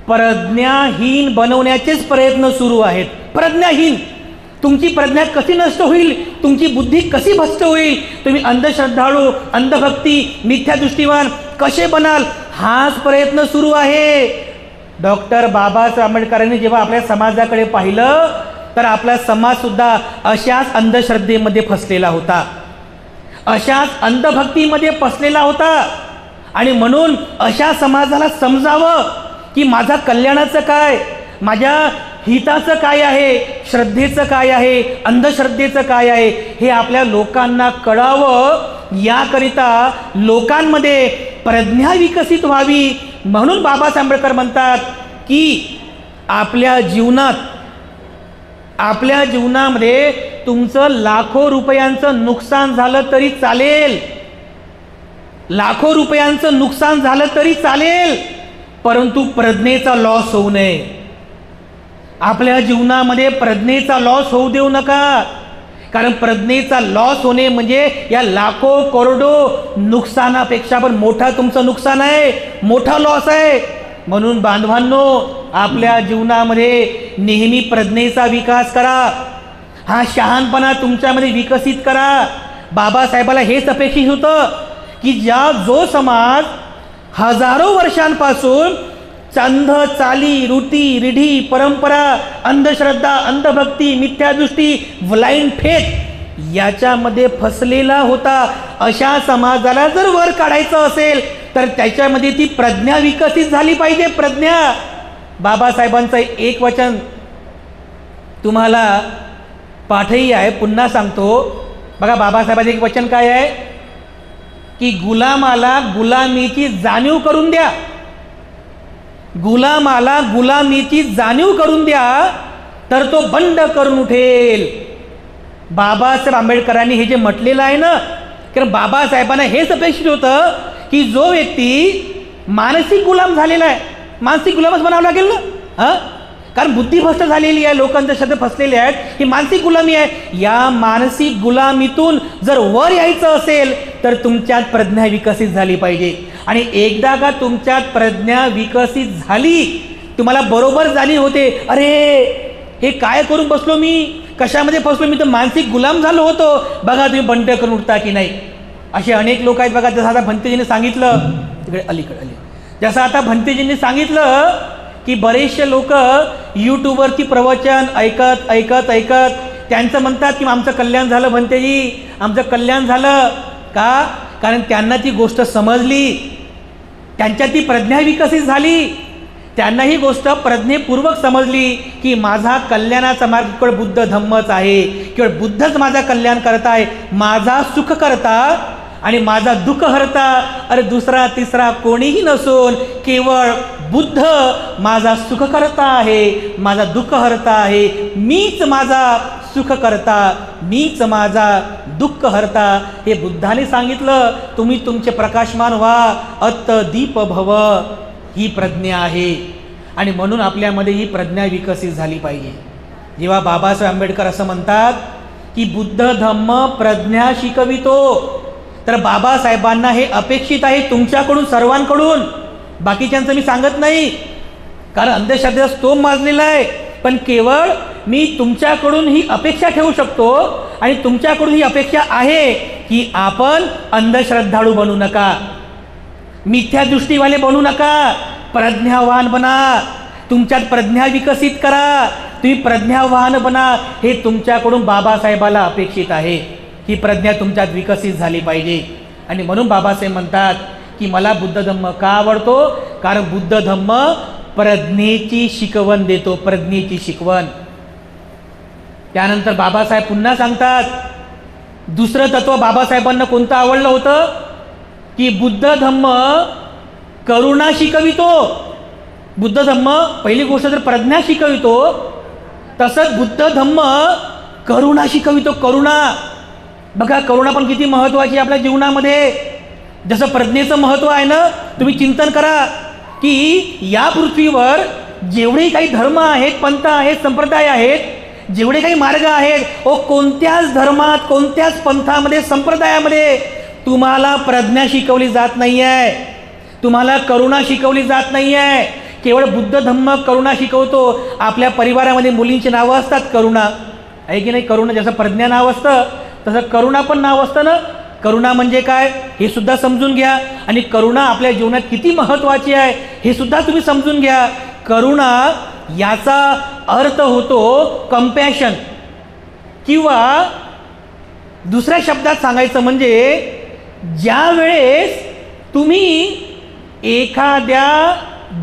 प्रज्ञाहीन बनवण्याचेच प्रयत्न सुरू आहेत. प्रज्ञाहीन. तुमची प्रज्ञा कशी नष्ट होईल, तुमची बुद्धी कशी भ्रष्ट होईल, तुम्ही अंधश्रद्धाळू, अंधभक्ती, मिथ्यादृष्टीवान कसे बनाल, हाच प्रयत्न सुरू आहे. डॉक्टर बाबासाहेब आंबेडकरांनी जेव्हा आपल्या समाजाकडे पाहिलं तर आपला समाजसुद्धा अशाच अंधश्रद्धेमध्ये फसलेला होता, अशाच अंधभक्तीमध्ये फसलेला होता. आणि म्हणून अशा समाजाला समजावं की माझा कल्याणाचं काय, माझ्या हिताचं काय आहे, श्रद्धेचं काय आहे, अंधश्रद्धेचं काय आहे हे आपल्या लोकांना कळावं. याकरिता लोकांमध्ये प्रज्ञा विकसित व्हावी. म्हणून बाबासाहेब आंबेडकर म्हणतात की आपल्या जीवनामध्ये तुमचं लाखो रुपयांचं नुकसान झालं तरी चालेल, लाखो रुपयांचं नुकसान झालं तरी चालेल, परंतु प्रज्ञेचा लॉस होऊ नये. आपल्या जीवनामध्ये प्रज्ञेचा लॉस होऊ देऊ नका, कारण प्रज्ञेचा लॉस होणे म्हणजे या लाखो करोडो नुकसानापेक्षा पण मोठा तुमचं नुकसान आहे, मोठा लॉस आहे. म्हणून बांधवांनो, आपल्या जीवनामध्ये नेहमी प्रज्ञेचा विकास करा, हा शहाणपणा तुमच्यामध्ये विकसित करा. बाबासाहेबाला हेच अपेक्षित होतं की जो समाज हजारो वर्षांपासून अंध चाली, रीती, रूढी, परंपरा, अंधश्रद्धा, अंधभक्ती, मिथ्यादृष्टी, ब्लाइंड फेथ याच्यामध्ये फसलेला होता, अशा समाजाला जर वर काढायचं असेल तर त्याच्यामध्ये ती प्रज्ञा विकसित झाली पाहिजे. प्रज्ञा. बाबासाहेबांचं एक वचन तुम्हाला पाठही आहे, पुन्हा सांगतो बघा. बाबासाहेबांचं एक वचन काय आहे की गुलामाला गुलामीची जाणीव करून द्या, गुलामाला गुलामीची जाणीव करून द्या तर तो बंड करून उठेल. बाबासाहेब आंबेडकरांनी हे जे म्हटलेलं आहे ना, कारण बाबासाहेबांना हेच अपेक्षित होतं की जो व्यक्ती मानसिक गुलाम झालेला आहे, मानसिक गुलामच बनावं लागेल ना. हां, कारण बुद्धिभ्रष्ट झालेली आहे, लोकांचे शब्द फसलेले आहेत, ही मानसिक गुलामी आहे. या मानसिक गुलामीतून जर वर यायचं असेल तर तुमच्यात प्रज्ञा विकसित झाली पाहिजे. आणि एकदा का तुमच्यात प्रज्ञा विकसित झाली, तुम्हाला बरोबर जाणीव होते, अरे हे काय करून बसलो मी, कशामध्ये फसलो मी, तर मानसिक गुलाम झालो होतो. बघा तुम्ही बंड करून उठता की नाही. असे अनेक लोक आहेत बघा. जसं आता भंतेजींनी सांगितलं, तिकडे अलीकडे जसं आता भंतेजींनी सांगितलं की बरेचसे लोक यूट्यूबवरती प्रवचन ऐकत त्यांचं म्हणतात की आमचं कल्याण झालं भंतेजी, आमचं कल्याण झालं. का? कारण त्यांना ती गोष्ट समजली, त्यांच्यात ती प्रज्ञा विकसित झाली, त्यांना ही गोष्ट प्रज्ञेपूर्वक समजली की माझा कल्याणाचा मार्ग केवळ बुद्ध धम्मच आहे, केवळ बुद्धच माझा कल्याण करता आहे, माझा सुख करता आणि माझा दुःख हरता अरे दुसरा तिसरा कोणीही नसून केवळ बुद्ध माझा सुख करता आहे, माझा दुःख हरता आहे. मीच माझा सुख करता, मीच माझा दुःख हरता, हे बुद्धाने सांगितलं. तुम्ही तुमचे प्रकाशमान व्हा, अत्त दीप भव, ही प्रज्ञा आहे. आणि म्हणून आपल्यामध्ये ही प्रज्ञा विकसित झाली पाहिजे. जेव्हा बाबासाहेब आंबेडकर असं म्हणतात की बुद्ध धम्म प्रज्ञा शिकवितो, तर बाबासाहेबांना हे अपेक्षित आहे तुमच्याकडून, सर्वांकडून. बाकीच्यांचं मी सांगत नाही, कारण अंधश्रद्धेचा स्तोम माजलेला आहे. पण केवळ मी तुमच्याकडून ही अपेक्षा ठेवू शकतो आणि तुमच्याकडून ही अपेक्षा आहे की आपण अंधश्रद्धाळू बनू नका, मिथ्यादृष्टीवाले बनू नका, प्रज्ञावान बना, तुमच्यात प्रज्ञा विकसित करा, तुम्ही प्रज्ञावान बना. हे तुमच्याकडून बाबासाहेबाला अपेक्षित आहे. ही प्रज्ञा तुमच्यात विकसित झाली पाहिजे. आणि म्हणून बाबासाहेब म्हणतात की मला बुद्ध धम्म का आवडतो, कारण बुद्ध धम्म प्रज्ञेची शिकवण देतो, प्रज्ञेची शिकवण. त्यानंतर बाबासाहेब पुन्हा सांगतात, दुसरं तत्व बाबासाहेबांना कोणतं आवडलं होतं की बुद्ध धम्म करुणा शिकवितो. बुद्ध धम्म पहिली गोष्ट तर प्रज्ञा शिकवितो, तसंच बुद्ध धम्म करुणा शिकवितो. करुणा बघा, करुणा पण किती महत्त्वाची आपल्या जीवनामध्ये. जसं प्रज्ञेचं महत्त्व आहे ना, तुम्ही चिंतन करा की या पृथ्वीवर जेवढे काही धर्म आहेत, पंथ आहेत, संप्रदाय आहेत, जेवढे काही मार्ग आहेत, कोणत्याच धर्मात, कोणत्याच पंथामध्ये, संप्रदायामध्ये तुम्हाला प्रज्ञा शिकवली जात नाही आहे, तुम्हाला करुणा शिकवली जात नाही आहे. केवळ बुद्ध धम्म करुणा शिकवतो. आपल्या परिवारामध्ये मुलींची नावं असतात करुणा, आहे की नाही? करुणा जसं प्रज्ञा नाव असतं तसं करुणा पण नाव असतं ना. करुणा म्हणजे काय हे सुद्धा समजून घ्या. आणि करुणा आपल्या जीवनात किती महत्त्वाची आहे हे सुद्धा तुम्ही समजून घ्या. करुणा याचा अर्थ होतो कंपॅशन, किंवा दुसऱ्या शब्दात सांगायचं म्हणजे ज्या वेळेस तुम्ही एखाद्या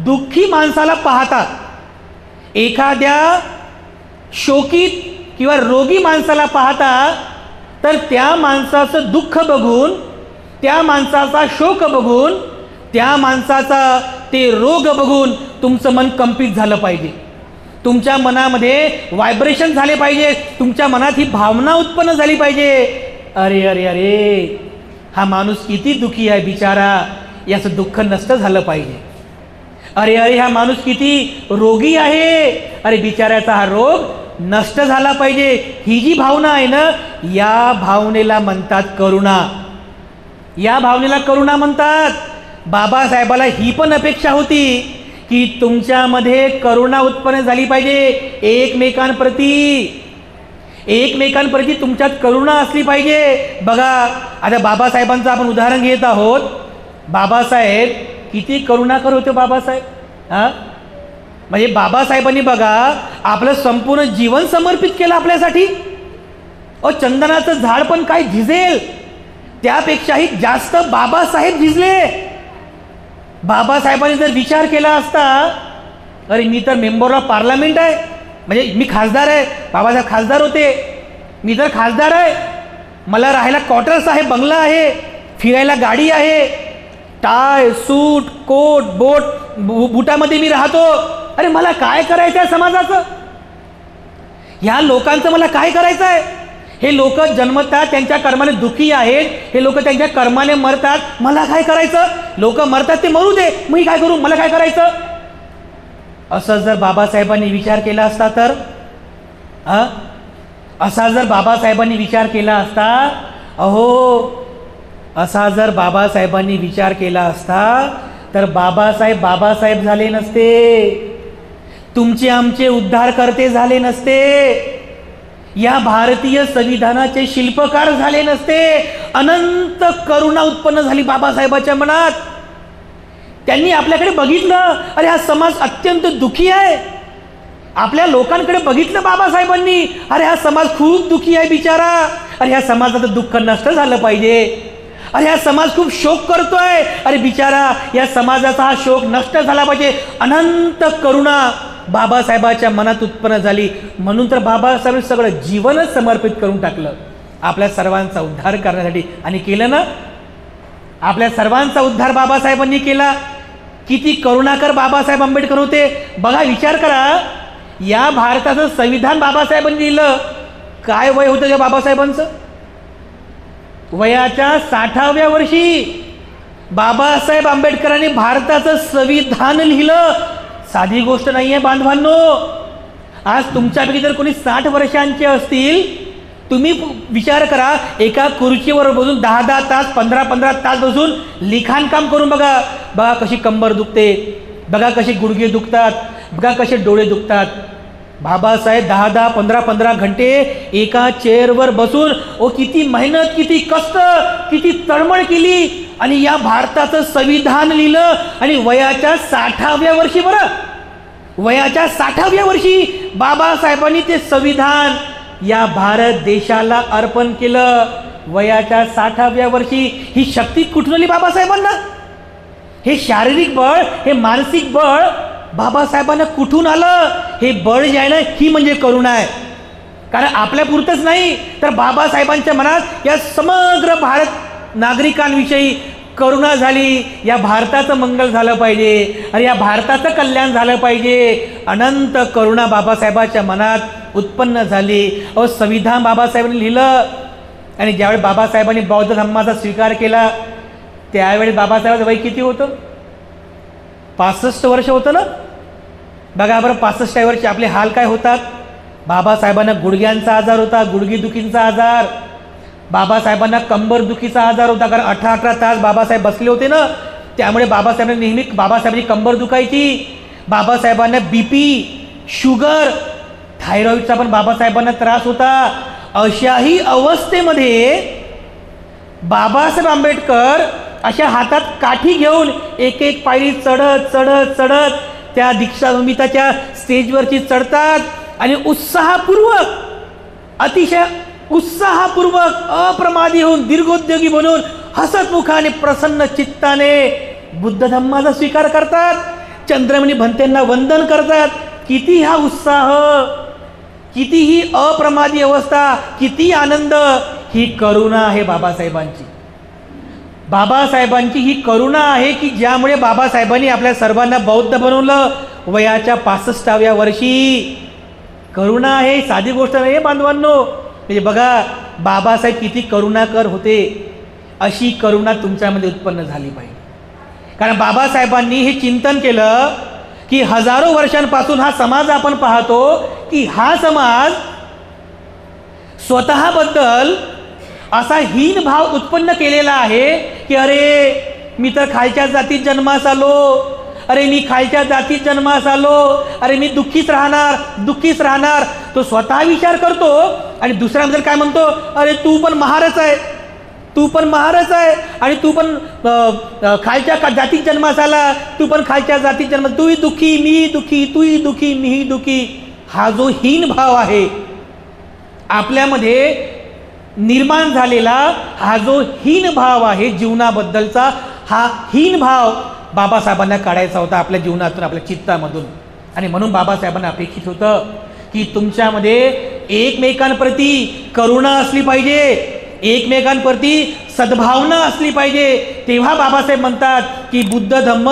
दुःखी माणसाला पाहता, एखाद्या शोकित किंवा रोगी माणसाला पाहता, तर त्या माणसाचं दुःख बघून, त्या माणसाचा शोक बघून, त्या माणसाचा ते रोग बघून तुमचं मन कंपित झालं पाहिजे. तुमच्या मनामध्ये व्हायब्रेशन झाले पाहिजे. तुमच्या मनात ही भावना उत्पन्न झाली पाहिजे. अरे अरे अरे, हा माणूस किती दुःखी आहे बिचारा, याचं दुःख नष्ट झालं पाहिजे. अरे अरे, हा माणूस किती रोगी आहे, अरे बिचाऱ्याचा हा रोग नष्ट झाला पाहिजे. ही जी भावना आहे ना, या भावनेला म्हणतात करुणा. या भावनेला करुणा म्हणतात. बाबासाहेबाला ही पण अपेक्षा होती की तुमच्यामध्ये करुणा उत्पन्न झाली पाहिजे. एकमेकांप्रती तुमच्यात करुणा असली पाहिजे. बघा, आता बाबासाहेबांचं आपण उदाहरण घेत आहोत. बाबासाहेब किती करुणाकर होते बाबासाहेब. हां, म्हणजे बाबासाहेबांनी बघा आपलं संपूर्ण जीवन समर्पित केलं आपल्यासाठी. चंदनाचं झाड पण काय झिजेल त्यापेक्षाही जास्त बाबासाहेब झिजले. बाबासाहेबांनी जर विचार केला असता, अरे मी तर मेंबर ऑफ पार्लमेंट आहे, म्हणजे मी खासदार आहे, बाबासाहेब खासदार होते, मी तर खासदार आहे, मला राहायला क्वार्टर्स आहे, बंगला आहे, फिरायला गाडी आहे, टाय सूट कोट बोट बुटामध्ये मी राहतो. अरे मला काय करायचं आहे समाजाचं, ह्या लोकांचं मला काय करायचं आहे. हे लोक जन्मतात त्यांच्या कर्माने दुःखी आहेत, हे लोक त्यांच्या कर्माने मरतात, मला काय करायचं. लोक मरतात ते मरू दे, मी काय करू, मला काय करायचं. असं जर बाबासाहेबांनी विचार केला असता तर, असा जर बाबासाहेबांनी विचार केला असता, असा जर बाबासाहेबांनी विचार केला असता तर बाबासाहेब झाले नसते, तुमचे आमचे उद्धारकर्ते झाले नसते, या भारतीय संविधानाचे शिल्पकार झाले नसते. अनंत करुणा उत्पन्न झाली बाबासाहेबाच्या मनात. त्यांनी आपल्याकडे बघितलं, अरे हा समाज अत्यंत दुःखी आहे. आपल्या लोकांकडे बघितलं बाबासाहेबांनी, अरे हा समाज खूप दुःखी आहे बिचारा, अरे ह्या समाजाचं दुःख नष्ट झालं पाहिजे, अरे हा समाज खूप शोक करतोय, अरे बिचारा या समाजाचा हा शोक नष्ट झाला पाहिजे. अनंत करुणा बाबासाहेबाच्या मनात उत्पन्न झाली. म्हणून तर बाबासाहेब सगळं जीवनच समर्पित करून टाकलं आपल्या सर्वांचा उद्धार करण्यासाठी. आणि केलं ना, आपल्या सर्वांचा उद्धार बाबासाहेबांनी केला. किती करुणाकर बाबासाहेब आंबेडकर होते बघा. विचार करा, या भारताचं संविधान बाबासाहेबांनी लिहिलं. काय वय होतं त्या बाबासाहेबांचं? वयाच्या 60व्या वर्षी बाबासाहेब आंबेडकरांनी भारताचं संविधान लिहिलं. साधी गोष्ट नाही आहे बांधवांनो. आज तुमच्यापैकी जर कोणी 60 वर्षांचे असतील, तुम्ही विचार करा, एका खुर्चीवर बसून 10-10 तास 15-15 तास बसून लिखाणकाम करून बघा. बघा कशी कंबर दुखते, बघा कशी गुडघे दुखतात, बघा कसे डोळे दुखतात. बाबासाहेब 10-10 15-15 घंटे एका चेअरवर बसून किती मेहनत, किती कष्ट, किती तळमळ केली आणि या भारताचं संविधान लिहिलं. आणि वयाच्या 60व्या वर्षी, बरं वयाच्या 60व्या वर्षी बाबासाहेबांनी ते संविधान या भारत देशाला अर्पण केलं. वयाच्या 60व्या वर्षी ही शक्ती कुठून आली बाबासाहेबांना? हे शारीरिक बळ, हे मानसिक बळ बाबासाहेबांना कुठून आलं? हे बळ जे आहे ना, ही म्हणजे करुणा आहे. कारण आपल्यापुरतंच नाही तर बाबासाहेबांच्या मनात या समग्र भारत नागरिकांविषयी करुणा झाली. या भारताचं मंगल झालं पाहिजे, अरे या भारताचं कल्याण झालं पाहिजे. अनंत करुणा बाबासाहेबाच्या मनात उत्पन्न झाली. संविधान बाबासाहेबांनी लिहिलं आणि ज्यावेळी बाबासाहेबांनी बौद्ध धर्माचा स्वीकार केला त्यावेळी बाबासाहेबांचं वय किती होतं? 65 वर्ष होतं ना. बघा बरं 65 वर्षी आपले हाल काय होतात. बाबासाहेबांना गुडघ्यांचा आजार होता, गुडघेदुखींचा आजार. बाबासाहेबांना कंबरदुखीचा आजार होता, कारण 18 तास बाबासाहेब बसले होते ना, त्यामुळे बाबासाहेबांना नेहमी बाबासाहेबांची कंबर दुखायची. बाबासाहेबांना BP, शुगर, थायरॉईडचा पण बाबासाहेबांना त्रास होता. अशाही अवस्थेमध्ये बाबासाहेब आंबेडकर अशा हातात काठी घेऊन एक एक पायरी चढत चढत चढत त्या दीक्षाभूमीच्या स्टेजवरची चढतात आणि उत्साहपूर्वक, अतिशय उत्साहपूर्वक, अप्रमादी होऊन, दीर्घोद्योगी बनून, हसतमुखाने, प्रसन्न चित्ताने बुद्ध धम्माचा स्वीकार करतात. चंद्रमणी भंतेंना वंदन करतात. किती हा उत्साह, किती ही अप्रमादी अवस्था, किती आनंद. ही करुणा आहे बाबासाहेबांची. बाबासाहेबांची ही करुणा आहे की ज्यामुळे बाबासाहेबांनी आपल्या सर्वांना बौद्ध बनवलं वयाच्या 65व्या वर्षी. करुणा आहे, साधी गोष्ट नाही बांधवांनो. म्हणजे बघा बाबासाहेब किती करुणाकर होते. अशी करुणा तुमच्यामध्ये उत्पन्न झाली पाहिजे. कारण बाबासाहेबांनी हे चिंतन केलं की हजारो वर्षांपासून हा समाज आपण पाहतो की हा समाज स्वतःबद्दल असा हीन भाव उत्पन्न केलेला आहे की अरे मी तर खालच्या जातीत जन्मास आलो, अरे मी खालच्या जातीत जन्मास आलो, अरे मी दुःखीच राहणार, दुःखीच राहणार. तो स्वतः विचार करतो आणि दुसऱ्याबद्दल काय म्हणतो, अरे तू पण महारच आहे, तू पण महारच आहे, आणि तू पण खालच्या जातीत जन्मास आला, तू पण खालच्या जातीत जन्म, तूही दुःखी, मी दुःखी, तूही दुःखी, मीही दुःखी. हा जो हीन भाव आहे आपल्यामध्ये निर्माण झालेला, हा जो हीन भाव आहे जीवनाबद्दलचा, हा हीन भाव बाबासाहेबांना काढायचा होता आपल्या जीवनातून, आपल्या चित्तामधून. आणि म्हणून बाबासाहेबांना अपेक्षित होतं की तुमच्यामध्ये एकमेकांप्रती करुणा असली पाहिजे, एकमेकांप्रती सद्भावना असली पाहिजे. तेव्हा बाबासाहेब म्हणतात की बुद्ध धम्म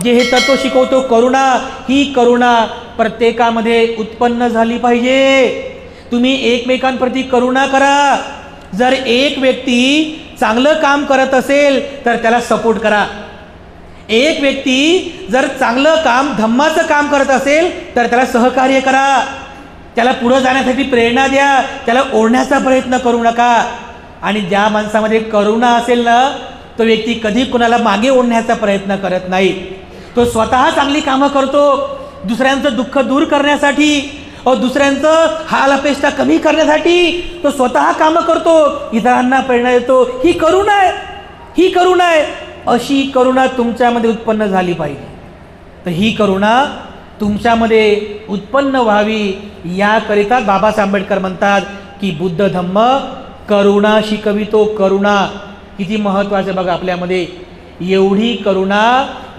जे हे तत्व शिकवतो करुणा, ही करुणा प्रत्येकामध्ये उत्पन्न झाली पाहिजे. तुम्ही एकमेकांप्रती करुणा करा. जर एक व्यक्ती चांगलं काम करत असेल तर त्याला सपोर्ट करा. एक व्यक्ती जर चांगलं काम, धम्माचं काम करत असेल तर त्याला सहकार्य करा. त्याला पुढं जाण्यासाठी प्रेरणा द्या. त्याला ओढण्याचा प्रयत्न करू नका. आणि ज्या माणसामध्ये करुणा असेल ना, तो व्यक्ती कधी कुणाला मागे ओढण्याचा प्रयत्न करत नाही. तो स्वतः चांगली कामं करतो दुसऱ्यांचं दुःख दूर करण्यासाठी, दुसऱ्यांचं हाल अपेक्षा कमी करण्यासाठी तो स्वतः कामं करतो, इतरांना प्रेरणा देतो. ही करुणा आहे, ही करुणा आहे. अशी करुणा तुमच्यामध्ये उत्पन्न झाली पाहिजे. तर ही करुणा तुमच्यामध्ये उत्पन्न व्हावी याकरिता बाबासाहेब आंबेडकर म्हणतात की बुद्ध धम्म करुणा शिकवितो. करुणा किती महत्त्वाचं बघा आपल्यामध्ये. एवढी करुणा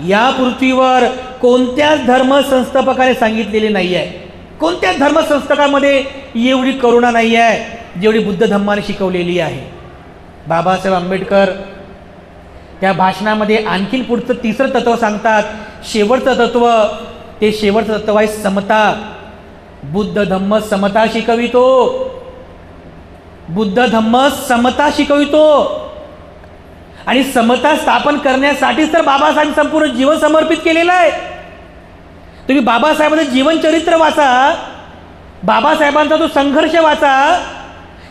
या पृथ्वीवर कोणत्याच धर्मसंस्थापकाने सांगितलेली नाही आहे. कोणत्याच धर्मसंस्थकामध्ये एवढी करुणा नाही आहे जेवढी बुद्ध धम्माने शिकवलेली आहे. बाबासाहेब आंबेडकर त्या भाषणामध्ये आणखीन पुढचं तिसरं तत्व सांगतात. शेवटचं तत्व, ते शेवटचं तत्व आहे समता. बुद्ध धम्म समता शिकवितो. बुद्ध धम्म समता शिकवितो. आणि समता स्थापन करण्यासाठीच तर बाबासाहेब संपूर्ण जीवन समर्पित केलेलं आहे. तुम्ही बाबासाहेबांचं जीवनचरित्र वाचा, बाबासाहेबांचा तो संघर्ष वाचा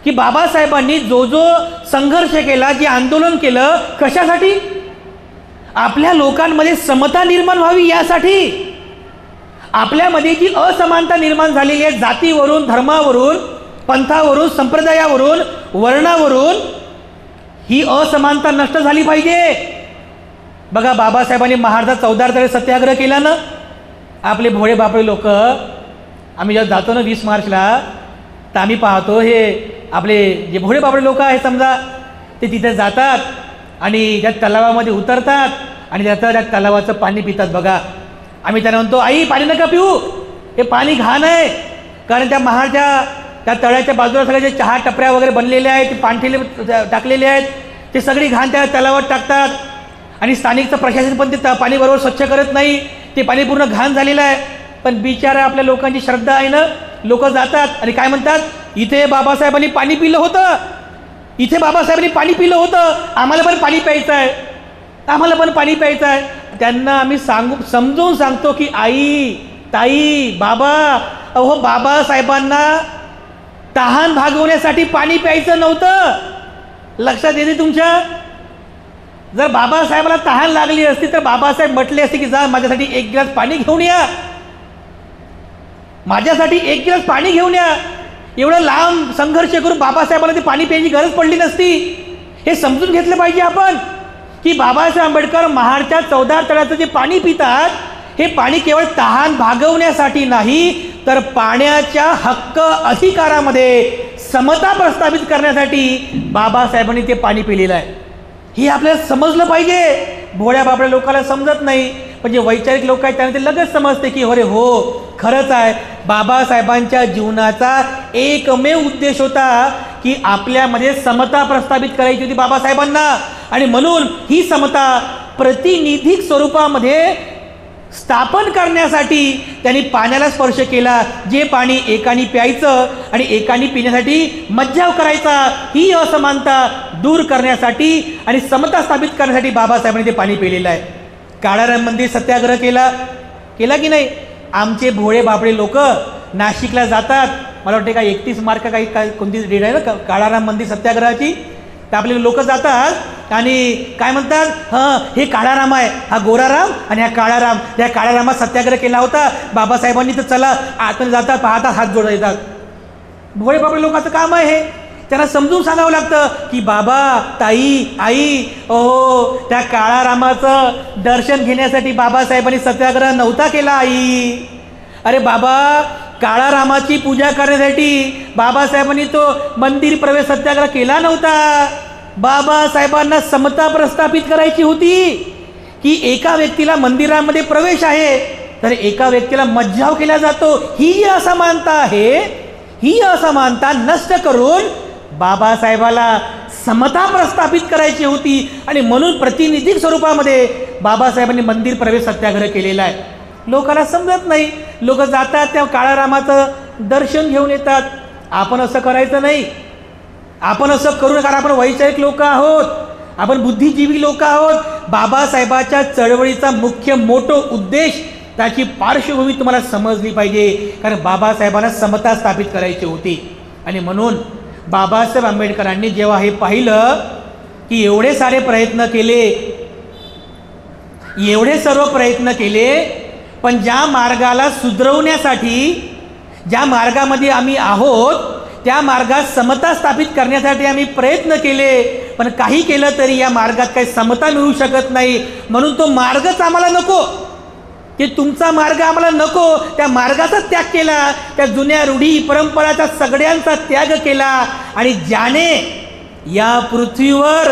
की बाबासाहेबांनी जो जो संघर्ष केला, जे आंदोलन केलं, कशासाठी? आपल्या लोकांमध्ये समता निर्माण व्हावी यासाठी. आपल्यामध्ये जी असमानता निर्माण झालेली आहे जातीवरून, धर्मावरून, पंथावरून, संप्रदायावरून, वर्णावरून, ही असमानता नष्ट झाली पाहिजे. बघा बाबासाहेबांनी महाराजा 14 तळे सत्याग्रह केला ना. आपले भोळे बापळे लोक, आम्ही जेव्हा जातो ना 20 मार्चला, तर आम्ही पाहतो हे आपले जे भोळे बापळे लोक आहे समजा, ते तिथे जातात आणि त्या तलावामध्ये उतरतात आणि त्या तलावाचं पाणी पितात. बघा आम्ही त्यांना म्हणतो, आई पाणी नका पिऊ, हे पाणी घाण आहे. कारण त्या महाडच्या त्या तळ्याच्या बाजूला सगळ्या जे चहा टपऱ्या वगैरे बनलेल्या आहेत, ते पाणठेले टाकलेले आहेत, ते सगळी घाण त्या तलावात टाकतात. आणि स्थानिकचं प्रशासन पण ते पाणी बरोबर स्वच्छ करत नाही. ते पाणी पूर्ण घाण झालेलं आहे. पण बिचारा आपल्या लोकांची श्रद्धा आहे ना, लोक जातात आणि काय म्हणतात, इथे बाबासाहेबांनी पाणी पिलं होतं, इथे बाबासाहेबांनी पाणी पिलं होतं, आम्हाला पण पाणी प्यायचं आहे, आम्हाला पण पाणी प्यायचं आहे. त्यांना आम्ही समजून सांगतो की आई, ताई, बाबा, अहो बाबासाहेबांना तहान भागवण्यासाठी पाणी प्यायचं नव्हतं. लक्षात येते तुमच्या? जर बाबासाहेबाला तहान लागली असती तर बाबासाहेब म्हटले असते की जा माझ्यासाठी एक गिलास पाणी घेऊन या, माझ्यासाठी एक गिलास पाणी घेऊन या. एवढं लांब संघर्ष करून बाबासाहेबांना ते पाणी प्यायची गरज पडली नसती. हे समजून घेतलं पाहिजे आपण की बाबासाहेब आंबेडकर महाडच्या 14 तळ्याचं जे पाणी पितात हे पाणी केवळ तहान भागवण्यासाठी नाही, तर पाण्याच्या हक्क अधिकारामध्ये समता प्रस्थापित करण्यासाठी बाबासाहेबांनी ते पाणी पिलेलं आहे. हे आपल्याला समजलं पाहिजे. भोळ्या बाबड्या लोकांना समजत नाही, पण जे वैचारिक लोक आहेत त्यांना ते लगेच समजते की अरे हो, खरंच आहे. बाबासाहेबांच्या जीवनाचा एकमेव उद्देश होता की आपल्यामध्ये समता प्रस्थापित करायची होती बाबासाहेबांना, आणि म्हणून ही समता प्रतिनिधिक स्वरूपामध्ये स्थापन करण्यासाठी त्यांनी पाण्याला स्पर्श केला. जे पाणी एकाने प्यायचं आणि एकाने पिण्यासाठी मज्जाव करायचा, ही असमानता दूर करण्यासाठी आणि समता स्थापित करण्यासाठी बाबासाहेबांनी ते पाणी पिलेलं आहे. काळाराम मंदिर सत्याग्रह केला की नाही? आमचे भोळे बाबडे लोक नाशिकला जातात, मला वाटते का 31 मार्च काही कोणती डेट आहे ना काळाराम मंदिर सत्याग्रहाची, तर आपले लोक जातात आणि काय म्हणतात, हां हे काळाराम आहे, हा गोराराम आणि हा काळाराम, त्या काळारामात सत्याग्रह केला होता बाबासाहेबांनी, तर चला आतमध्ये जातात, पाहतात, हात जोडत येतात. भोळे बाबडे लोकांचं काम आहे हे. त्यांना समजून सांगावं लागतं की बाबा, ताई, आई, ओ त्या काळारामाचं दर्शन घेण्यासाठी बाबासाहेबांनी सत्याग्रह नव्हता केला आई. अरे बाबा, काळारामाची पूजा करण्यासाठी बाबासाहेबांनी तो मंदिर प्रवेश सत्याग्रह केला नव्हता. बाबासाहेबांना समता प्रस्थापित करायची होती की एका व्यक्तीला मंदिरामध्ये प्रवेश आहे तर एका व्यक्तीला मज्जाव केला जातो. ही जी असमानता आहे, ही असमानता नष्ट करून बाबासाहेबाला समता प्रस्थापित करायची होती, आणि म्हणून प्रतिनिधिक स्वरूपामध्ये बाबासाहेबांनी मंदिर प्रवेश सत्याग्रह केलेला आहे. लोकांना समजत नाही. लोक जातात त्या काळारामाचं दर्शन घेऊन येतात. आपण असं करायचं नाही. आपण असं करू नका. आपण वैचारिक लोक आहोत, आपण बुद्धिजीवी लोक आहोत. बाबासाहेबाच्या चळवळीचा मुख्य मोठा उद्देश, त्याची पार्श्वभूमी तुम्हाला समजली पाहिजे, कारण बाबासाहेबांना समता स्थापित करायची होती. आणि म्हणून बाबासाहेब आंबेडकरांनी जेव्हा हे पाहिलं की एवढे सारे प्रयत्न केले, एवढे सर्व प्रयत्न केले, पण ज्या मार्गाला सुधरवण्यासाठी, ज्या मार्गामध्ये आम्ही आहोत त्या मार्गात समता स्थापित करण्यासाठी आम्ही प्रयत्न केले, पण काही केलं तरी या मार्गात काही समता मिळू शकत नाही. म्हणून तो मार्गच आम्हाला नको, की तुमचा मार्ग आम्हाला नको, त्या मार्गाचा त्याग केला. त्या जुन्या रूढी परंपराचा सगळ्यांचा त्याग केला, आणि ज्याने या पृथ्वीवर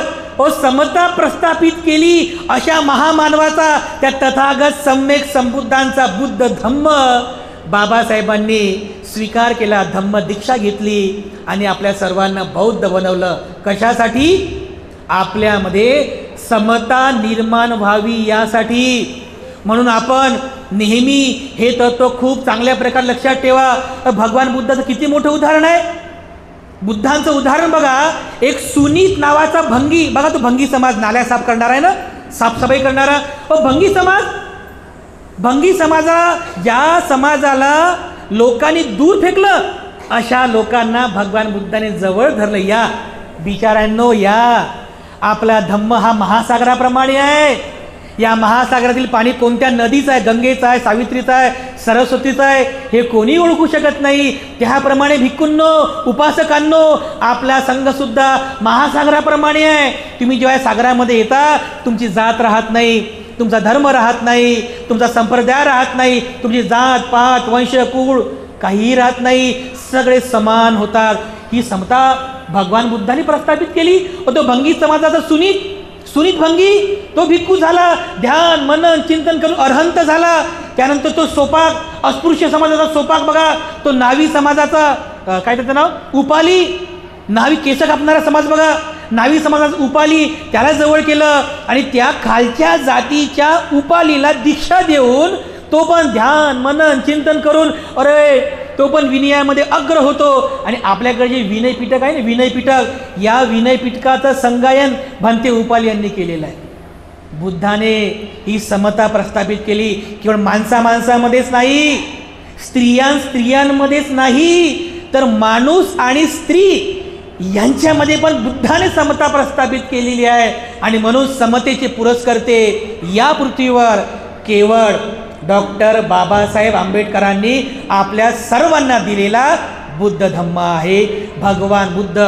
समता प्रस्थापित केली अशा महामानवाचा, त्या तथागत सम्यक संबुद्धांचा बुद्ध धम्म बाबासाहेबांनी स्वीकार केला, धम्म दीक्षा घेतली आणि आपल्या सर्वांना बौद्ध बनवलं. कशासाठी? आपल्यामध्ये समता निर्माण व्हावी यासाठी. म्हणून आपण नेहमी हे तत्व खूप चांगल्या प्रकारे लक्षात ठेवा. भगवान बुद्धाचं किती मोठं उदाहरण आहे. बुद्धांचं उदाहरण बघा. एक सुनीत नावाचा भंगी, बघा तो भंगी समाज नाल्या साफ करणारा आहे ना, साफसफाई करणारा. भंगी समाज, भंगी ज्या समाजाला लोकांनी दूर फेकलं, अशा लोकांना भगवान बुद्धाने जवळ धरलं. या बिचाऱ्यांनो, या आपला धम्म हा महासागराप्रमाणे आहे. या महासागरातील पाणी कोणत्या नदीचं आहे? गंगेचं आहे, सावित्रीचं आहे, सरस्वतीचं आहे, हे कोणी ओळखू शकत नाही. त्याप्रमाणे भिक्खूंनो, उपासकांनो, आपला संघसुद्धा महासागराप्रमाणे आहे. तुम्ही जेव्हा सागरामध्ये येता, तुमची जात राहत नाही, तुमचा धर्म राहत नाही, तुमचा संप्रदाय राहत नाही, तुमची जात पात वंश कुळ काही राहत नाही, सगळे समान होतात. ही समता भगवान बुद्धांनी प्रस्थापित केली. तो भंगी समाजाचा सुनीत भंगी, तो भिक्खू झाला, ध्यान मनन चिंतन करून अरहंत झाला. त्यानंतर तो सोपाक, अस्पृश्य समाजाचा सोपाक बघा, तो नावी समाजाचा काय त्याचं नाव, उपाली, नावी केस कापणारा समाज बघा, नावी समाजाचा उपाली, त्याला जवळ केलं आणि त्या खालच्या जातीच्या उपालीला दीक्षा देऊन तो पण ध्यान मनन चिंतन करून अरे तो पण विनयामध्ये अग्र होतो. आणि आपल्याकडे जे विनय पिटक आहे ना, विनय पिटक, या विनय पिटकाचं संगायन भंते उपाली यांनी केलेलं आहे. बुद्धाने ही समता प्रस्थापित केली. केवळ माणसामध्येच नाही, स्त्रियांमध्येच नाही, तर माणूस आणि स्त्री यांच्यामध्ये पण बुद्धाने समता प्रस्थापित केलेली आहे. आणि म्हणून समतेचे पुरस्कर्ते या पृथ्वीवर केवळ डॉक्टर बाबासाहेब आंबेडकरांनी आपल्या सर्वांना दिलेला बुद्ध धम्म आहे. भगवान बुद्ध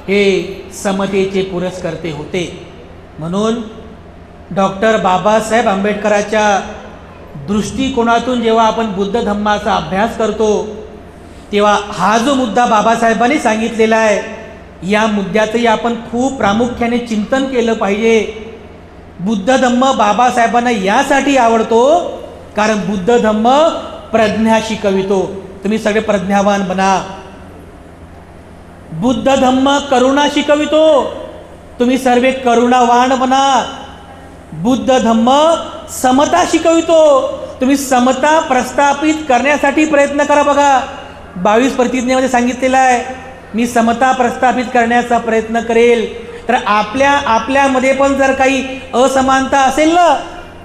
हे समतेचे पुरस्कर्ते होते. म्हणून डॉक्टर बाबासाहेब आंबेडकरांच्या दृष्टिकोनातून जेव्हा आपण बुद्ध धम्माचा अभ्यास करतो तेव्हा हा जो मुद्दा बाबासाहेबांनी सांगितलेला आहे, या मुद्द्याचंही आपण खूप प्रामुख्याने चिंतन केलं पाहिजे. बुद्ध धम्म बाबासाहेबांना यासाठी आवडतो कारण बुद्ध धम्म प्रज्ञा शिकवितो. तुम्ही सगळे प्रज्ञावान बना. बुद्ध धम्म करुणा शिकवितो. तुम्ही सर्व करुणावान बना. बुद्ध धम्म समता शिकवितो. तुम्ही समता प्रस्थापित करण्यासाठी प्रयत्न करा. बघा 22 प्रतिज्ञेमध्ये सांगितलेलं आहे, मी समता प्रस्थापित करण्याचा प्रयत्न करेल. तर आपल्यामध्ये पण जर काही असमानता असेल ना,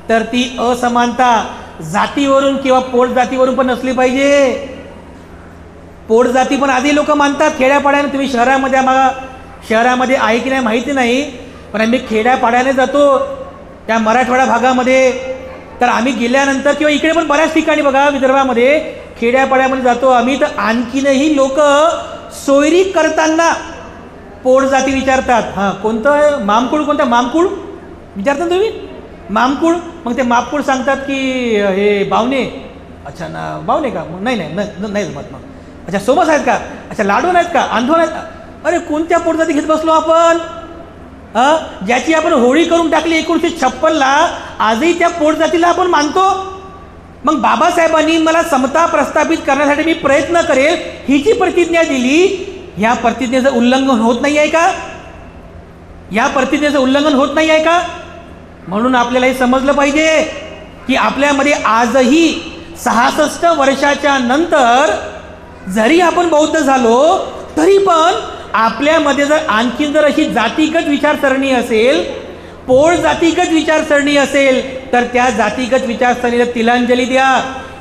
तर ती असमानता जातीवरून किंवा पोट जातीवरून पण नसली पाहिजे. पोट जाती पण आधी लोक मानतात खेड्यापाड्याने. तुम्ही शहरामध्ये आहे की नाही माहिती नाही, पण आम्ही खेड्यापाड्याने जातो त्या मराठवाडा भागामध्ये. तर आम्ही गेल्यानंतर किंवा इकडे पण बऱ्याच ठिकाणी बघा विदर्भामध्ये खेड्यापाड्यामध्ये जातो आम्ही, तर आणखीनही लोक सोयरी करताना पोट जाती विचारतात. हां कोणतं मामकुळ, कोणतं मामकुळ विचारता तुम्ही? मामकुळ. मग ते मापकुळ सांगतात की हे बावणे. अच्छा ना बावणे का? मग नाही जमत. मग अच्छा सोमस आहेत का? अच्छा लाडून आहेत का? आंधोन आहेत? अरे कोणत्या पोट जाती घेत बसलो आपण? ज्याची आपण होळी करून टाकली 1956ला, आजही त्या पोट जातीला आपण मानतो. मग बाबासाहेबांनी मला समता प्रस्थापित करण्यासाठी मी प्रयत्न करेल ही जी प्रतिज्ञा दिली, ह्या प्रतिज्ञेचं उल्लंघन होत नाही आहे का? या प्रतिज्ञेचं उल्लंघन होत नाही आहे का? म्हणून आपल्याला हे समजलं पाहिजे की आपल्यामध्ये आजही 66 वर्षाच्या नंतर जरी आपण बौद्ध झालो तरी पण आपल्यामध्ये जर आणखी जर अशी जातीगत विचारसरणी असेल, पोळ जातीगत विचारसरणी असेल, तर त्या जातीगत विचारसरणीला तिलांजली द्या.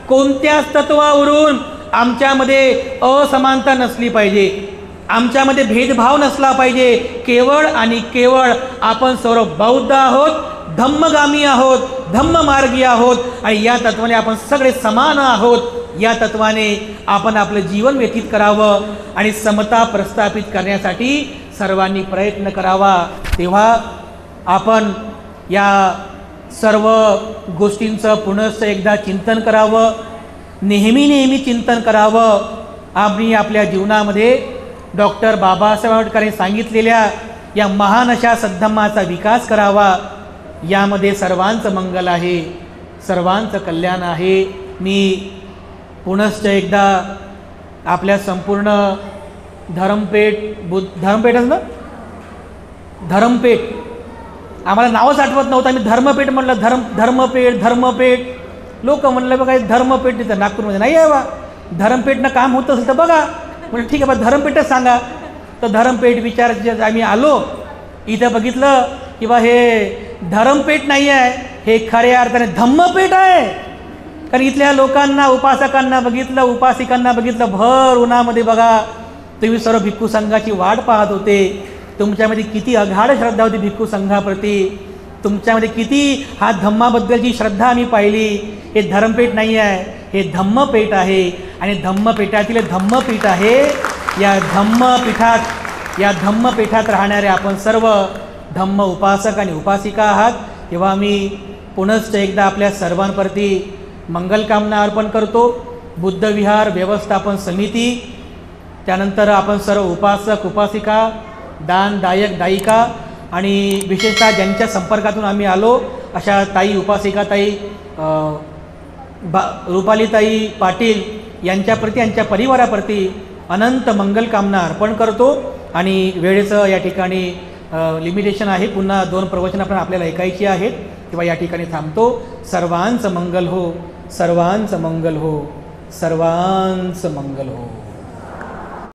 कोणत्याच तत्वावरून आमच्यामध्ये असमानता नसली पाहिजे, आमच्यामध्ये भेदभाव नसला पाहिजे. केवळ आणि केवळ आपण सर्व बौद्ध आहोत, धम्मगामी आहोत, धम्ममार्गी आहोत आणि या तत्वाने आपण सगळे समान आहोत. या तत्वाने आपण आपलं जीवन व्यतीत करावं आणि समता प्रस्थापित करण्यासाठी सर्वांनी प्रयत्न करावा. तेव्हा आपण या सर्व गोष्टींचं पुनश्च एकदा चिंतन करावं, नेहमी चिंतन करावं. आम्ही आपल्या जीवनामध्ये डॉक्टर बाबासाहेब आंबेडकरांनी सांगितलेल्या या महान अशा सद्धम्माचा विकास करावा. यामध्ये सर्वांचं मंगल आहे, सर्वांचं कल्याण आहे. मी पुनश्च एकदा आपल्या संपूर्ण धर्मपेठच ना, धर्मपेठ आम्हाला नावच आठवत नव्हतं. आम्ही धर्मपेठ म्हटलं, धर्मपेठ. लोक म्हणलं बघा धर्मपेठ तिथं नागपूरमध्ये नाही आहे बा, धर्मपेठनं काम होत असेल तर बघा. म्हणजे ठीक आहे बा धर्मपेठच सांगा. तर धर्मपेठ विचारायचे आम्ही आलो, इथं बघितलं की बा हे धर्मपेठ नाही आहे, हे खऱ्या अर्थाने धम्मपेठ आहे. कारण इथल्या लोकांना, उपासकांना बघितलं, उपासिकांना बघितलं, भर उन्हामध्ये बघा तुम्ही सर्व भिक्खू संघाची वाट पाहत होते. तुमच्यामध्ये किती अगाढ श्रद्धा होती भिक्खू संघाप्रती, तुमच्यामध्ये किती हा धम्माबद्दलची श्रद्धा आम्ही पाहिली. हे धर्मपेठ नाही आहे, हे धम्मपेठ आहे. आणि धम्मपेठातील धम्मपीठ आहे. या धम्मपेठात राहणारे आपण सर्व धम्म उपासक आणि उपासिका आहात. तेव्हा मी पुनश्च एकदा आपल्या सर्वांप्रती मंगलकामना अर्पण करतो. बुद्धविहार व्यवस्थापन समिती, त्यानंतर आपण सर्व उपासक उपासिका, दानदायक दायिका आणि विशेषतः ज्यांच्या संपर्कातून आम्ही आलो अशा ताई उपासिकाताई रुपालीताई पाटील यांच्याप्रती, यांच्या परिवाराप्रती अनंत मंगलकामना अर्पण करतो. आणि वेळेचं या ठिकाणी लिमिटेशन आहे, पुन्हा 2 प्रवचनं पण आपल्याला ऐकायची आहेत, तेव्हा या ठिकाणी थांबतो. सर्वांचं मंगल हो, सर्वांचं मंगल हो, सर्वांचं मंगल हो.